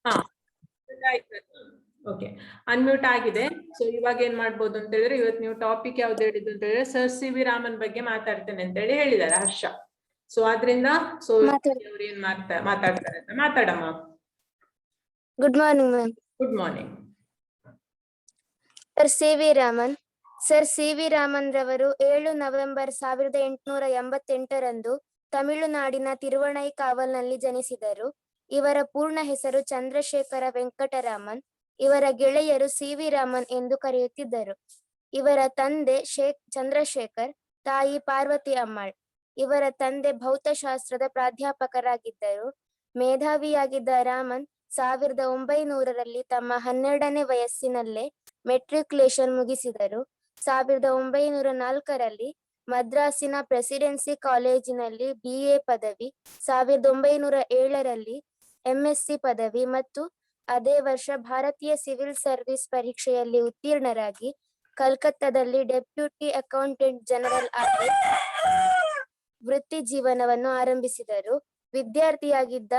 ಹಾ, okay, unmute ಆಗಿದೆ. So ಇವಾಗ ಏನ್ ಮಾಡ್ಬೋದು ಅಂತ ಹೇಳಿದ್ರೆ, ಇವತ್ತು ನೀವು ಟಾಪಿಕ್ ಯಾವ್ದು ಹೇಳಿದ್ದು ಅಂತ ಹೇಳಿದ್ರೆ ಸರ್ ಸಿ ವಿ ರಾಮನ್ ಬಗ್ಗೆ ಮಾತಾಡ್ತೇನೆ ಅಂತ ಹೇಳಿ ಹೇಳಿದ್ದಾರೆ ಹರ್ಷ. ಸೊ ಆದ್ರಿಂದ ಅವ್ರು ಏನ್ ಮಾತಾಡ್ತಾರೆ ಅಂತ ಮಾತಾಡಮ್ಮ. Good morning ma'am. Good morning. Sir C V Raman. Sir C V Raman ರವರು 7 ನವೆಂಬರ್ 1888ರಂದು ತಮಿಳುನಾಡಿನ ತಿರುವಣೈಕಾವಲ್ನಲ್ಲಿ ಜನಿಸಿದರು. ಇವರ ಪೂರ್ಣ ಹೆಸರು ಚಂದ್ರಶೇಖರ ವೆಂಕಟರಾಮನ್. ಇವರ ಗೆಳೆಯರು ಸಿ ವಿ ರಾಮನ್ ಎಂದು ಕರೆಯುತ್ತಿದ್ದರು. ಇವರ ತಂದೆ ಚಂದ್ರಶೇಖರ್, ತಾಯಿ ಪಾರ್ವತಿ ಅಮ್ಮಾಳ್. ಇವರ ತಂದೆ ಭೌತಶಾಸ್ತ್ರದ ಪ್ರಾಧ್ಯಾಪಕರಾಗಿದ್ದರು. ಮೇಧಾವಿಯಾಗಿದ್ದ ರಾಮನ್ 1900ರಲ್ಲಿ ತಮ್ಮ 12ನೇ ವಯಸ್ಸಿನಲ್ಲೇ ಮೆಟ್ರಿಕ್ಯುಲೇಷನ್ ಮುಗಿಸಿದರು. 1904ರಲ್ಲಿ ಮದ್ರಾಸಿನ ಪ್ರೆಸಿಡೆನ್ಸಿ ಕಾಲೇಜಿನಲ್ಲಿ BA ಪದವಿ, 1907ರಲ್ಲಿ MSc ಪದವಿ ಮತ್ತು ಅದೇ ವರ್ಷ ಭಾರತೀಯ ಸಿವಿಲ್ ಸರ್ವಿಸ್ ಪರೀಕ್ಷೆಯಲ್ಲಿ ಉತ್ತೀರ್ಣರಾಗಿ ಕಲ್ಕತ್ತಾದಲ್ಲಿ ಡೆಪ್ಯೂಟಿ ಅಕೌಂಟೆಂಟ್ ಜನರಲ್ ಆಗಿ ವೃತ್ತಿ ಜೀವನವನ್ನು ಆರಂಭಿಸಿದರು. ವಿದ್ಯಾರ್ಥಿಯಾಗಿದ್ದ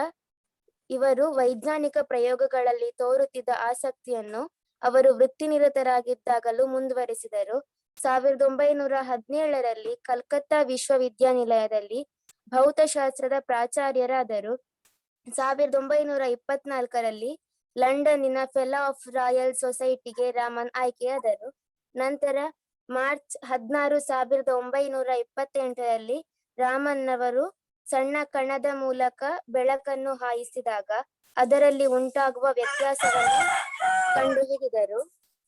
ಇವರು ವೈಜ್ಞಾನಿಕ ಪ್ರಯೋಗಗಳಲ್ಲಿ ತೋರುತ್ತಿದ್ದ ಆಸಕ್ತಿಯನ್ನು ಅವರು ವೃತ್ತಿನಿರತರಾಗಿದ್ದಾಗಲೂ ಮುಂದುವರೆಸಿದರು. 1917ರಲ್ಲಿ ಕಲ್ಕತ್ತಾ ವಿಶ್ವವಿದ್ಯಾನಿಲಯದಲ್ಲಿ ಭೌತಶಾಸ್ತ್ರದ ಪ್ರಾಚಾರ್ಯರಾದರು. 1924ರಲ್ಲಿ ಲಂಡನ್ನಿನ ಫೆಲೋ ಆಫ್ ರಾಯಲ್ ಸೊಸೈಟಿಗೆ ರಾಮನ್ ಆಯ್ಕೆಯಾದರು. ನಂತರ ಮಾರ್ಚ್ 16, 1928ರಲ್ಲಿ ರಾಮನ್ನವರು ಸಣ್ಣ ಕಣದ ಮೂಲಕ ಬೆಳಕನ್ನು ಹಾಯಿಸಿದಾಗ ಅದರಲ್ಲಿ ಉಂಟಾಗುವ ವ್ಯತ್ಯಾಸವನ್ನು ಕಂಡುಹಿಡಿದರು.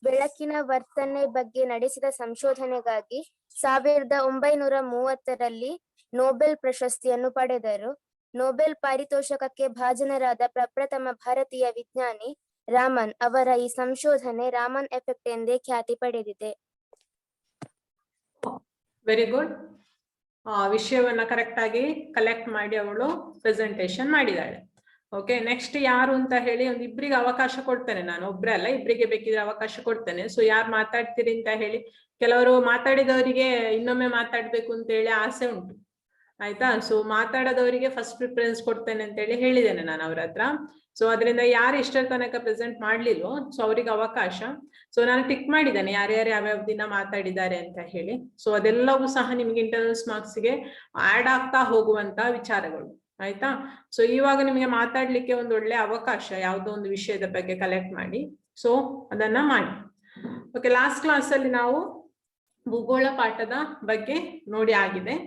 ಬೆಳಕಿನ ವರ್ತನೆ ಬಗ್ಗೆ ನಡೆಸಿದ ಸಂಶೋಧನೆಗಾಗಿ 1930ರಲ್ಲಿ ನೊಬೆಲ್ ಪ್ರಶಸ್ತಿಯನ್ನು ಪಡೆದರು. ನೊಬೆಲ್ ಪಾರಿತೋಷಕಕ್ಕೆ ಭಾಜನರಾದ ಪ್ರಪ್ರಥಮ ಭಾರತೀಯ ವಿಜ್ಞಾನಿ ರಾಮನ್ ಅವರ ಈ ಸಂಶೋಧನೆ ರಾಮನ್ ಎಫೆಕ್ಟ್ ಎಂದೇ ಖ್ಯಾತಿ ಪಡೆದಿದೆ. Very good. ವಿಷಯವನ್ನ ಕರೆಕ್ಟ್ ಆಗಿ ಕಲೆಕ್ಟ್ ಮಾಡಿ ಅವಳು ಪ್ರೆಸೆಂಟೇಶನ್ ಮಾಡಿದಾಳೆ. ಓಕೆ, ನೆಕ್ಸ್ಟ್ ಯಾರು ಅಂತ ಹೇಳಿ ಒಂದ್ ಇಬ್ರಿಗೆ ಅವಕಾಶ ಕೊಡ್ತೇನೆ ನಾನು. ಒಬ್ರೆ ಅಲ್ಲ, ಇಬ್ರಿಗೆ ಬೇಕಿದ್ರೆ ಅವಕಾಶ ಕೊಡ್ತೇನೆ. ಸೊ ಯಾರು ಮಾತಾಡ್ತೀರಿ ಅಂತ ಹೇಳಿ. ಕೆಲವರು ಮಾತಾಡಿದವರಿಗೆ ಇನ್ನೊಮ್ಮೆ ಮಾತಾಡ್ಬೇಕು ಅಂತ ಹೇಳಿ ಆಸೆ ಉಂಟು, ಆಯ್ತಾ? ಸೊ ಮಾತಾಡೋದವರಿಗೆ ಫಸ್ಟ್ ಪ್ರಿಫರೆನ್ಸ್ ಕೊಡ್ತೇನೆ ಅಂತ ಹೇಳಿ ಹೇಳಿದ್ದೇನೆ ನಾನು ಅವ್ರ ಹತ್ರ. ಸೊ ಅದರಿಂದ ಯಾರು ಇಷ್ಟರ ತನಕ ಪ್ರೆಸೆಂಟ್ ಮಾಡ್ಲಿಲ್ವೋ ಸೊ ಅವ್ರಿಗೆ ಅವಕಾಶ. ಸೊ ನಾನು ಟಿಕ್ ಮಾಡಿದ್ದೇನೆ ಯಾರ್ಯಾರು ಯಾವ್ಯಾವ ದಿನ ಮಾತಾಡಿದ್ದಾರೆ ಅಂತ ಹೇಳಿ. ಸೊ ಅದೆಲ್ಲವೂ ಸಹ ನಿಮ್ಗೆ ಇಂಟರ್ನಲ್ಸ್ ಮಾರ್ಕ್ಸ್ಗೆ ಆಡ್ ಆಗ್ತಾ ಹೋಗುವಂತ ವಿಚಾರಗಳು, ಆಯ್ತಾ? ಸೊ ಇವಾಗ ನಿಮಗೆ ಮಾತಾಡ್ಲಿಕ್ಕೆ ಒಂದು ಒಳ್ಳೆ ಅವಕಾಶ, ಯಾವುದೋ ಒಂದು ವಿಷಯದ ಬಗ್ಗೆ ಕಲೆಕ್ಟ್ ಮಾಡಿ. ಸೊ ಅದನ್ನ ಮಾಡಿ. ಓಕೆ, ಲಾಸ್ಟ್ ಕ್ಲಾಸ್ ಅಲ್ಲಿ ನಾವು ಭೂಗೋಳ ಪಾಠದ ಬಗ್ಗೆ ನೋಡಿ ಆಗಿದೆ.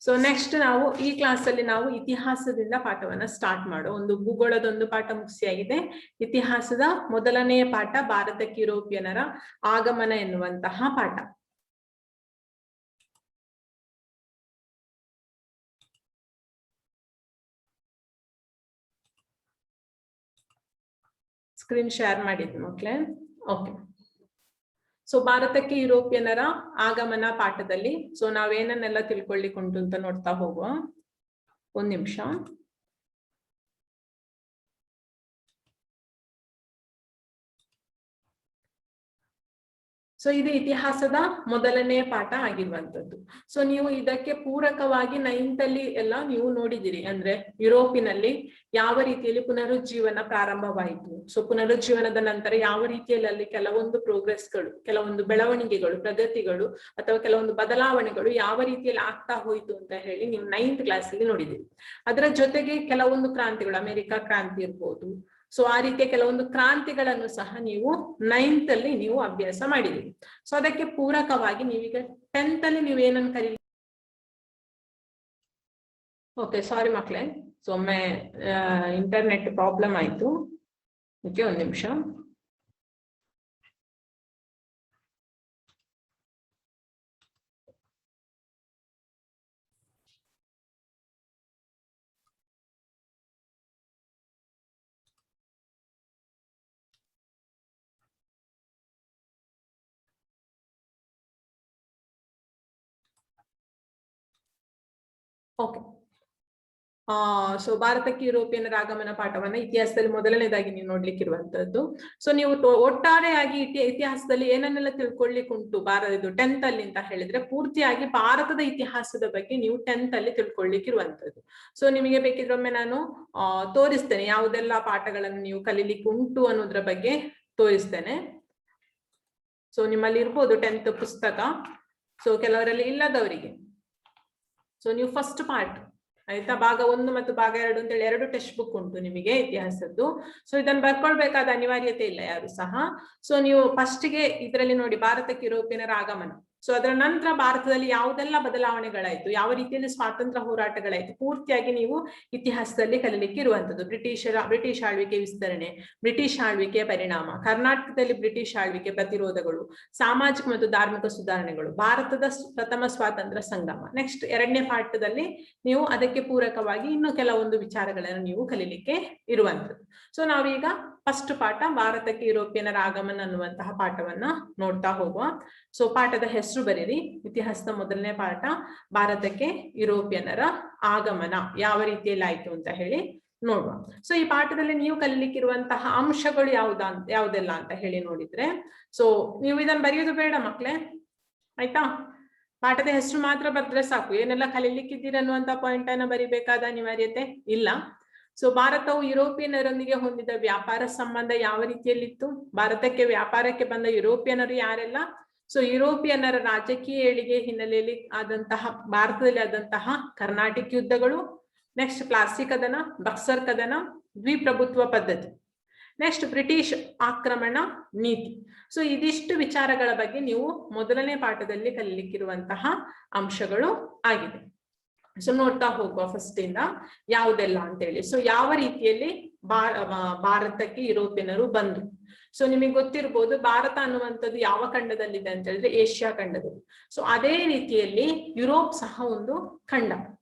ಸೊ ನೆಕ್ಸ್ಟ್ ನಾವು ಈ ಕ್ಲಾಸ್ ಅಲ್ಲಿ ನಾವು ಇತಿಹಾಸದಿಂದ ಪಾಠವನ್ನ ಸ್ಟಾರ್ಟ್ ಮಾಡೋ. ಒಂದು ಭೂಗೋಳದೊಂದು ಪಾಠ ಮುಗಿಸಿಯಾಗಿದೆ. ಇತಿಹಾಸದ ಮೊದಲನೆಯ ಪಾಠ ಭಾರತಕ್ಕೆ ಯುರೋಪಿಯನರ ಆಗಮನ ಎನ್ನುವಂತಹ ಪಾಠ. ಸ್ಕ್ರೀನ್ ಶೇರ್ ಮಾಡಿದ್ವಿ ಮಕ್ಕಳೇ. ಓಕೆ, ಸೊ ಭಾರತಕ್ಕೆ ಯುರೋಪಿಯನರ ಆಗಮನ ಪಾಠದಲ್ಲಿ ಸೊ ನಾವೇನನ್ನೆಲ್ಲ ತಿಳ್ಕೊಳ್ಳಿಕ್ಕುಂಟು ಅಂತ ನೋಡ್ತಾ ಹೋಗುವ. ಒಂದ್ ನಿಮಿಷ. ಸೊ ಇದು ಇತಿಹಾಸದ ಮೊದಲನೇ ಪಾಠ ಆಗಿರುವಂತದ್ದು. ಸೊ ನೀವು ಇದಕ್ಕೆ ಪೂರಕವಾಗಿ 9th ಅಲ್ಲಿ ಎಲ್ಲ ನೀವು ನೋಡಿದಿರಿ. ಅಂದ್ರೆ ಯುರೋಪಿನಲ್ಲಿ ಯಾವ ರೀತಿಯಲ್ಲಿ ಪುನರುಜ್ಜೀವನ ಪ್ರಾರಂಭವಾಯಿತು. ಸೊ ಪುನರುಜ್ಜೀವನದ ನಂತರ ಯಾವ ರೀತಿಯಲ್ಲಿ ಅಲ್ಲಿ ಕೆಲವೊಂದು ಪ್ರೋಗ್ರೆಸ್ಗಳು, ಕೆಲವೊಂದು ಬೆಳವಣಿಗೆಗಳು, ಪ್ರಗತಿಗಳು ಅಥವಾ ಕೆಲವೊಂದು ಬದಲಾವಣೆಗಳು ಯಾವ ರೀತಿಯಲ್ಲಿ ಆಗ್ತಾ ಹೋಯಿತು ಅಂತ ಹೇಳಿ ನೀವು 9th ಕ್ಲಾಸ್ ಅಲ್ಲಿ ನೋಡಿದಿರಿ. ಅದರ ಜೊತೆಗೆ ಕೆಲವೊಂದು ಕ್ರಾಂತಿಗಳು, ಅಮೆರಿಕ ಕ್ರಾಂತಿ ಇರ್ಬೋದು. ಸೊ ಆ ರೀತಿಯ ಕೆಲವೊಂದು ಕ್ರಾಂತಿಗಳನ್ನು ಸಹ ನೀವು 9th ಅಲ್ಲಿ ನೀವು ಅಭ್ಯಾಸ ಮಾಡಿದಿರಿ. ಸೊ ಅದಕ್ಕೆ ಪೂರಕವಾಗಿ ನೀವೀಗ 10th ಅಲ್ಲಿ ನೀವು ಏನನ್ನು ಕರೀ. ಓಕೆ, ಸಾರಿ ಮಕ್ಕಳೇ, ಸೊ ಒಮ್ಮೆ ಇಂಟರ್ನೆಟ್ ಪ್ರಾಬ್ಲಮ್ ಆಯ್ತು. ಓಕೆ, ಒಂದ್ ನಿಮಿಷ. ಓಕೆ, ಸೊ ಭಾರತಕ್ಕೆ ಯುರೋಪಿಯನ್ನರ ಆಗಮನ ಪಾಠವನ್ನ ಇತಿಹಾಸದಲ್ಲಿ ಮೊದಲನೇದಾಗಿ ನೀವು ನೋಡ್ಲಿಕ್ಕಿರುವಂತದ್ದು. ಸೊ ನೀವು ಒಟ್ಟಾರೆಯಾಗಿ ಇತಿಹಾಸದಲ್ಲಿ ಏನನ್ನೆಲ್ಲ ತಿಳ್ಕೊಳ್ಳಿಕ್ಕೆ ಉಂಟು ಇದು 10th ಅಲ್ಲಿ ಅಂತ ಹೇಳಿದ್ರೆ, ಪೂರ್ತಿಯಾಗಿ ಭಾರತದ ಇತಿಹಾಸದ ಬಗ್ಗೆ ನೀವು 10th ಅಲ್ಲಿ ತಿಳ್ಕೊಳ್ಳಿಕ್ಕಿರುವಂತದ್ದು. ಸೊ ನಿಮಗೆ ಬೇಕಿದ್ರೊಮ್ಮೆ ನಾನು ತೋರಿಸ್ತೇನೆ ಯಾವುದೆಲ್ಲ ಪಾಠಗಳನ್ನು ನೀವು ಕಲೀಲಿಕ್ಕೆ ಉಂಟು ಅನ್ನೋದ್ರ ಬಗ್ಗೆ ತೋರಿಸ್ತೇನೆ. ಸೊ ನಿಮ್ಮಲ್ಲಿ ಇರ್ಬೋದು 10th ಪುಸ್ತಕ. ಸೊ ಕೆಲವರಲ್ಲಿ ಇಲ್ಲದವರಿಗೆ ಸೊ ನೀವು ಫಸ್ಟ್ ಪಾರ್ಟ್ ಆಯ್ತಾ, ಭಾಗ 1 ಮತ್ತು ಭಾಗ 2 ಅಂತೇಳಿ 2 ಟೆಕ್ಸ್ಟ್ ಬುಕ್ ಉಂಟು ನಿಮಗೆ ಇತಿಹಾಸದ್ದು. ಸೊ ಇದನ್ನು ಬರ್ಕೊಳ್ಬೇಕಾದ ಅನಿವಾರ್ಯತೆ ಇಲ್ಲ ಯಾರು ಸಹ. ಸೊ ನೀವು ಫಸ್ಟ್ಗೆ ಇದರಲ್ಲಿ ನೋಡಿ ಭಾರತಕ್ಕೆ ಯುರೋಪಿಯನ್ನರ ಆಗಮನ. ಸೊ ಅದರ ನಂತರ ಭಾರತದಲ್ಲಿ ಯಾವುದೆಲ್ಲ ಬದಲಾವಣೆಗಳಾಯ್ತು, ಯಾವ ರೀತಿಯಲ್ಲಿ ಸ್ವಾತಂತ್ರ್ಯ ಹೋರಾಟಗಳಾಯ್ತು, ಪೂರ್ತಿಯಾಗಿ ನೀವು ಇತಿಹಾಸದಲ್ಲಿ ಕಲೀಲಿಕ್ಕೆ ಇರುವಂತದ್ದು. ಬ್ರಿಟಿಷ್ ಆಳ್ವಿಕೆ ವಿಸ್ತರಣೆ, ಬ್ರಿಟಿಷ್ ಆಳ್ವಿಕೆಯ ಪರಿಣಾಮ, ಕರ್ನಾಟಕದಲ್ಲಿ ಬ್ರಿಟಿಷ್ ಆಳ್ವಿಕೆ ಪ್ರತಿರೋಧಗಳು, ಸಾಮಾಜಿಕ ಮತ್ತು ಧಾರ್ಮಿಕ ಸುಧಾರಣೆಗಳು, ಭಾರತದ ಪ್ರಥಮ ಸ್ವಾತಂತ್ರ್ಯ ಸಂಗಮ. ನೆಕ್ಸ್ಟ್ 2ನೇ ಪಾಠದಲ್ಲಿ ನೀವು ಅದಕ್ಕೆ ಪೂರಕವಾಗಿ ಇನ್ನು ಕೆಲವೊಂದು ವಿಚಾರಗಳನ್ನು ನೀವು ಕಲೀಲಿಕ್ಕೆ ಇರುವಂತದ್ದು. ಸೊ ನಾವೀಗ ಫಸ್ಟ್ ಪಾಠ ಭಾರತಕ್ಕೆ ಯುರೋಪಿಯನ್ನರ ಆಗಮನ ಅನ್ನುವಂತಹ ಪಾಠವನ್ನ ನೋಡ್ತಾ ಹೋಗುವ. ಸೊ ಪಾಠದ ಹೆಸರು ಬರೀರಿ. ಇತಿಹಾಸದ ಮೊದಲನೇ ಪಾಠ ಭಾರತಕ್ಕೆ ಯುರೋಪಿಯನ್ನರ ಆಗಮನ ಯಾವ ರೀತಿಯಲ್ಲಿ ಆಯ್ತು ಅಂತ ಹೇಳಿ ನೋಡುವ. ಸೊ ಈ ಪಾಠದಲ್ಲಿ ನೀವು ಕಲೀಲಿಕ್ಕಿರುವಂತಹ ಅಂಶಗಳು ಯಾವುದೆಲ್ಲ ಅಂತ ಹೇಳಿ ನೋಡಿದ್ರೆ, ಸೊ ನೀವು ಇದನ್ನು ಬರೆಯೋದು ಬೇಡ ಮಕ್ಳೇ, ಆಯ್ತಾ. ಪಾಠದ ಹೆಸರು ಮಾತ್ರ ಬರೆದ್ರೆ ಸಾಕು, ಏನೆಲ್ಲ ಕಲೀಲಿಕ್ಕಿದ್ದೀರ ಅನ್ನುವಂತ ಪಾಯಿಂಟ್ ಅನ್ನ ಬರಿಬೇಕಾದ ಅನಿವಾರ್ಯತೆ ಇಲ್ಲ. ಸೊ ಭಾರತವು ಯುರೋಪಿಯನ್ನರೊಂದಿಗೆ ಹೊಂದಿದ ವ್ಯಾಪಾರ ಸಂಬಂಧ ಯಾವ ರೀತಿಯಲ್ಲಿತ್ತು, ಭಾರತಕ್ಕೆ ವ್ಯಾಪಾರಕ್ಕೆ ಬಂದ ಯುರೋಪಿಯನ್ನರು ಯಾರೆಲ್ಲ, ಸೊ ಯುರೋಪಿಯನ್ನರ ರಾಜಕೀಯ ಏಳಿಗೆ ಹಿನ್ನೆಲೆಯಲ್ಲಿ ಆದಂತಹ ಭಾರತದಲ್ಲಿ ಆದಂತಹ ಕರ್ನಾಟಕ ಯುದ್ಧಗಳು, ನೆಕ್ಸ್ಟ್ ಪ್ಲಾಸಿ ಕದನ, ಬಕ್ಸರ್ ಕದನ, ದ್ವಿಪ್ರಭುತ್ವ ಪದ್ಧತಿ, ನೆಕ್ಸ್ಟ್ ಬ್ರಿಟಿಷ್ ಆಕ್ರಮಣ ನೀತಿ. ಸೊ ಇದಿಷ್ಟು ವಿಚಾರಗಳ ಬಗ್ಗೆ ನೀವು ಮೊದಲನೇ ಪಾಠದಲ್ಲಿ ಕಲೀಲಿಕ್ಕಿರುವಂತಹ ಅಂಶಗಳು ಆಗಿದೆ. ಸೊ ನೋಡ್ತಾ ಹೋಗುವ ಫಸ್ಟ್ ಇಂದ ಯಾವುದೆಲ್ಲ ಅಂತೇಳಿ. ಸೊ ಯಾವ ರೀತಿಯಲ್ಲಿ ಭಾರತಕ್ಕೆ ಯುರೋಪಿಯನ್ನರು ಬಂದ್ರು. ಸೊ ನಿಮಗೆ ಗೊತ್ತಿರ್ಬೋದು ಭಾರತ ಅನ್ನುವಂಥದ್ದು ಯಾವ ಖಂಡದಲ್ಲಿದೆ ಅಂತ ಹೇಳಿದ್ರೆ ಏಷ್ಯಾ ಖಂಡದಲ್ಲಿ. ಸೊ ಅದೇ ರೀತಿಯಲ್ಲಿ ಯುರೋಪ್ ಸಹ ಒಂದು ಖಂಡ,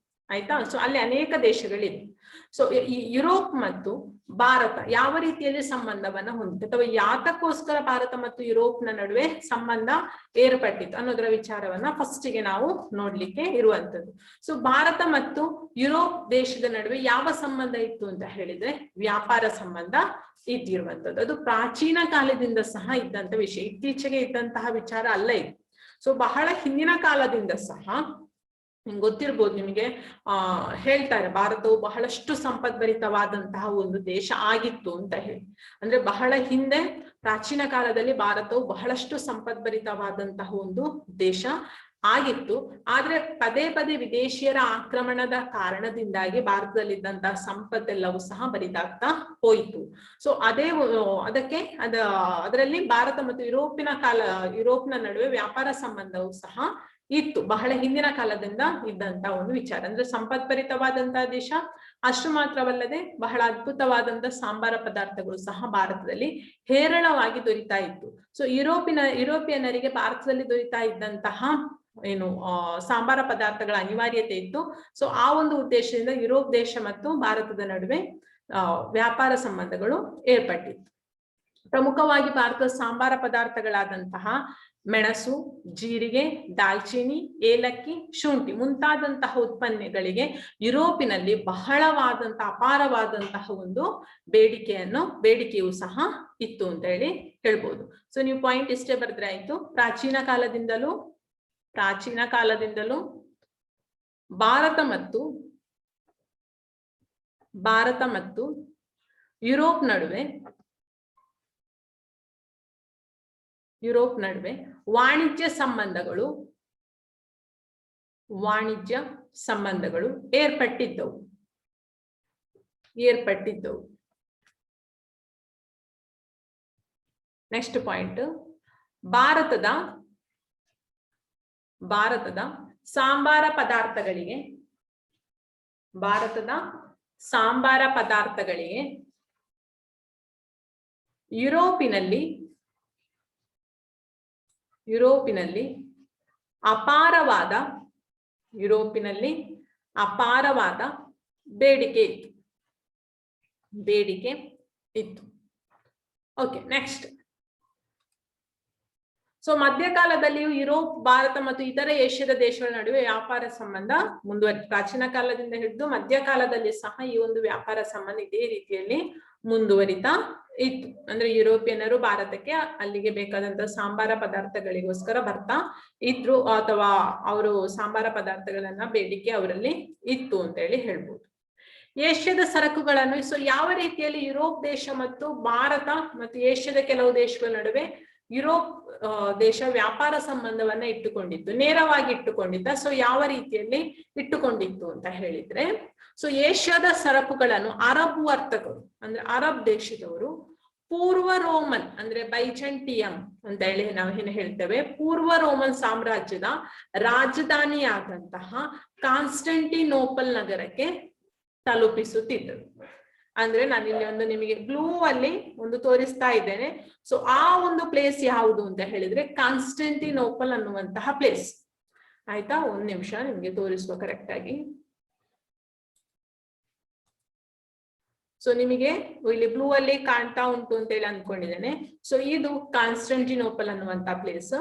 ಆಯ್ತಾ. ಸೊ ಅಲ್ಲಿ ಅನೇಕ ದೇಶಗಳಿವೆ. ಸೊ ಈ ಯುರೋಪ್ ಮತ್ತು ಭಾರತ ಯಾವ ರೀತಿಯಲ್ಲಿ ಸಂಬಂಧವನ್ನ ಹೊಂದಿದೆ, ಅಥವಾ ಯಾತಕ್ಕೋಸ್ಕರ ಭಾರತ ಮತ್ತು ಯುರೋಪ್ನ ನಡುವೆ ಸಂಬಂಧ ಏರ್ಪಟ್ಟಿತ್ತು ಅನ್ನೋದರ ವಿಚಾರವನ್ನ ಫಸ್ಟಿಗೆ ನಾವು ನೋಡ್ಲಿಕ್ಕೆ ಇರುವಂತದ್ದು. ಸೊ ಭಾರತ ಮತ್ತು ಯುರೋಪ್ ದೇಶದ ನಡುವೆ ಯಾವ ಸಂಬಂಧ ಇತ್ತು ಅಂತ ಹೇಳಿದ್ರೆ ವ್ಯಾಪಾರ ಸಂಬಂಧ ಇದ್ದಿರುವಂತದ್ದು. ಅದು ಪ್ರಾಚೀನ ಕಾಲದಿಂದ ಸಹ ಇದ್ದಂತ ವಿಷಯ, ಇತ್ತೀಚೆಗೆ ಇದ್ದಂತಹ ವಿಚಾರ ಅಲ್ಲ ಇದು. ಸೊ ಬಹಳ ಹಿಂದಿನ ಕಾಲದಿಂದ ಸಹ ಗೊತ್ತಿರ್ಬೋದು ನಿಮಗೆ, ಹೇಳ್ತಾರೆ ಭಾರತವು ಬಹಳಷ್ಟು ಸಂಪದ್ಭರಿತವಾದಂತಹ ಒಂದು ದೇಶ ಆಗಿತ್ತು ಅಂತ ಹೇಳಿ. ಅಂದ್ರೆ ಬಹಳ ಹಿಂದೆ ಪ್ರಾಚೀನ ಕಾಲದಲ್ಲಿ ಭಾರತವು ಬಹಳಷ್ಟು ಸಂಪದ್ಭರಿತವಾದಂತಹ ಒಂದು ದೇಶ ಆಗಿತ್ತು. ಆದ್ರೆ ಪದೇ ಪದೇ ವಿದೇಶಿಯರ ಆಕ್ರಮಣದ ಕಾರಣದಿಂದಾಗಿ ಭಾರತದಲ್ಲಿದ್ದಂತಹ ಸಂಪತ್ತೆಲ್ಲವೂ ಸಹ ಬರಿದಾಗ್ತಾ ಹೋಯಿತು. ಸೊ ಅದಕ್ಕೆ ಅದರಲ್ಲಿ ಭಾರತ ಮತ್ತು ಯುರೋಪ್ನ ನಡುವೆ ವ್ಯಾಪಾರ ಸಂಬಂಧವು ಸಹ ಇತ್ತು, ಬಹಳ ಹಿಂದಿನ ಕಾಲದಿಂದ ಇದ್ದಂತ ಒಂದು ವಿಚಾರ. ಅಂದ್ರೆ ಸಂಪದ್ಭರಿತವಾದಂತಹ ದೇಶ, ಅಷ್ಟು ಮಾತ್ರವಲ್ಲದೆ ಬಹಳ ಅದ್ಭುತವಾದಂತಹ ಸಾಂಬಾರ ಪದಾರ್ಥಗಳು ಸಹ ಭಾರತದಲ್ಲಿ ಹೇರಳವಾಗಿ ದೊರೀತಾ ಇತ್ತು. ಸೊ ಯುರೋಪಿಯನ್ನರಿಗೆ ಭಾರತದಲ್ಲಿ ದೊರೀತಾ ಇದ್ದಂತಹ ಸಾಂಬಾರ ಪದಾರ್ಥಗಳ ಅನಿವಾರ್ಯತೆ ಇತ್ತು. ಸೊ ಆ ಒಂದು ಉದ್ದೇಶದಿಂದ ಯುರೋಪ್ ದೇಶ ಮತ್ತು ಭಾರತದ ನಡುವೆ ವ್ಯಾಪಾರ ಸಂಬಂಧಗಳು ಏರ್ಪಟ್ಟಿತ್ತು. ಪ್ರಮುಖವಾಗಿ ಭಾರತದ ಸಾಂಬಾರ ಪದಾರ್ಥಗಳಾದಂತಹ ಮೆಣಸು, ಜೀರಿಗೆ, ದಾಲ್ಚಿನ್ನಿ, ಏಲಕ್ಕಿ, ಶುಂಠಿ ಮುಂತಾದಂತಹ ಉತ್ಪನ್ನಗಳಿಗೆ ಯುರೋಪಿನಲ್ಲಿ ಬಹಳವಾದಂತಹ ಅಪಾರವಾದಂತಹ ಒಂದು ಬೇಡಿಕೆಯು ಸಹ ಇತ್ತು ಅಂತ ಹೇಳಿ ಹೇಳ್ಬೋದು. ಸೊ ನೀವು ಪಾಯಿಂಟ್ ಇಷ್ಟೇ ಬರೆದ್ರೆ ಆಯ್ತು. ಪ್ರಾಚೀನ ಕಾಲದಿಂದಲೂ ಭಾರತ ಮತ್ತು ಯುರೋಪ್ ನಡುವೆ ವಾಣಿಜ್ಯ ಸಂಬಂಧಗಳು ಏರ್ಪಟ್ಟಿದ್ದವು. ನೆಕ್ಸ್ಟ್ ಪಾಯಿಂಟ್, ಭಾರತದ ಸಾಂಬಾರ ಪದಾರ್ಥಗಳಿಗೆ ಯುರೋಪಿನಲ್ಲಿ ಅಪಾರವಾದ ಬೇಡಿಕೆ ಇತ್ತು. Okay, next. ಸೊ ಮಧ್ಯಕಾಲದಲ್ಲಿಯೂ ಯುರೋಪ್, ಭಾರತ ಮತ್ತು ಇತರ ಏಷ್ಯಾದ ದೇಶಗಳ ನಡುವೆ ವ್ಯಾಪಾರ ಸಂಬಂಧ ಪ್ರಾಚೀನ ಕಾಲದಿಂದ ಹಿಡಿದು ಮಧ್ಯಕಾಲದಲ್ಲಿ ಸಹ ಈ ಒಂದು ವ್ಯಾಪಾರ ಸಂಬಂಧ ಇದೇ ರೀತಿಯಲ್ಲಿ ಮುಂದುವರಿತಾ ಇತ್ತು. ಅಂದ್ರೆ ಯುರೋಪಿಯನ್ನರು ಭಾರತಕ್ಕೆ ಅಲ್ಲಿಗೆ ಬೇಕಾದಂತ ಸಾಂಬಾರ ಪದಾರ್ಥಗಳಿಗೋಸ್ಕರ ಬರ್ತಾ ಇದ್ರು, ಅಥವಾ ಅವರು ಸಾಂಬಾರ ಪದಾರ್ಥಗಳನ್ನ ಬೇಡಿಕೆ ಅವರಲ್ಲಿ ಇತ್ತು ಅಂತ ಹೇಳಿ ಹೇಳ್ಬೋದು. ಏಷ್ಯಾದ ಸರಕುಗಳನ್ನು ಯಾವ ರೀತಿಯಲ್ಲಿ ಯುರೋಪ್ ದೇಶ ಮತ್ತು ಭಾರತ ಮತ್ತು ಏಷ್ಯಾದ ಕೆಲವು ದೇಶಗಳ ನಡುವೆ ಯುರೋಪ್ ದೇಶ ವ್ಯಾಪಾರ ಸಂಬಂಧವನ್ನ ಇಟ್ಟುಕೊಂಡಿತ್ತು, ನೇರವಾಗಿ ಇಟ್ಟುಕೊಂಡಿದ್ದ. ಯಾವ ರೀತಿಯಲ್ಲಿ ಇಟ್ಟುಕೊಂಡಿತ್ತು ಅಂತ ಹೇಳಿದ್ರೆ, ಏಷ್ಯಾದ ಸರಕುಗಳನ್ನು ಅರಬ್ ವರ್ತಕರು ಅಂದ್ರೆ ಅರಬ್ ದೇಶದವರು ಪೂರ್ವ ರೋಮನ್ ಅಂದ್ರೆ ಬೈಜಂಟಿಯಂ ಅಂತ ಹೇಳಿ ನಾವು ಏನು ಹೇಳ್ತೇವೆ, ಪೂರ್ವ ರೋಮನ್ ಸಾಮ್ರಾಜ್ಯದ ರಾಜಧಾನಿಯಾದಂತಹ ಕಾನ್ಸ್ಟಂಟಿನೋಪಲ್ ನಗರಕ್ಕೆ ತಲುಪಿಸುತ್ತಿದ್ದರು. ಅಂದ್ರೆ ನಾನು ಇಲ್ಲಿ ನಿಮಗೆ ಬ್ಲೂ ಅಲ್ಲಿ ಒಂದು ತೋರಿಸ್ತಾ ಇದ್ದೇನೆ. ಆ ಒಂದು ಪ್ಲೇಸ್ ಯಾವುದು ಅಂತ ಹೇಳಿದ್ರೆ ಕಾನ್ಸ್ಟಂಟಿನೋಪಲ್ ಅನ್ನುವಂತಹ ಪ್ಲೇಸ್. ಆಯ್ತಾ, ಒಂದ್ ನಿಮಿಷ ನಿಮ್ಗೆ ತೋರಿಸುವ ಕರೆಕ್ಟ್ ಆಗಿ. ನಿಮಗೆ ಇಲ್ಲಿ ಬ್ಲೂ ಅಲ್ಲಿ ಕಾಣ್ತಾ ಉಂಟು ಅಂತ ಹೇಳಿ ಅನ್ಕೊಂಡಿದ್ದೇನೆ. ಇದು ಕಾನ್ಸ್ಟಂಟಿನೋಪಲ್ ಅನ್ನುವಂತ ಪ್ಲೇಸ್.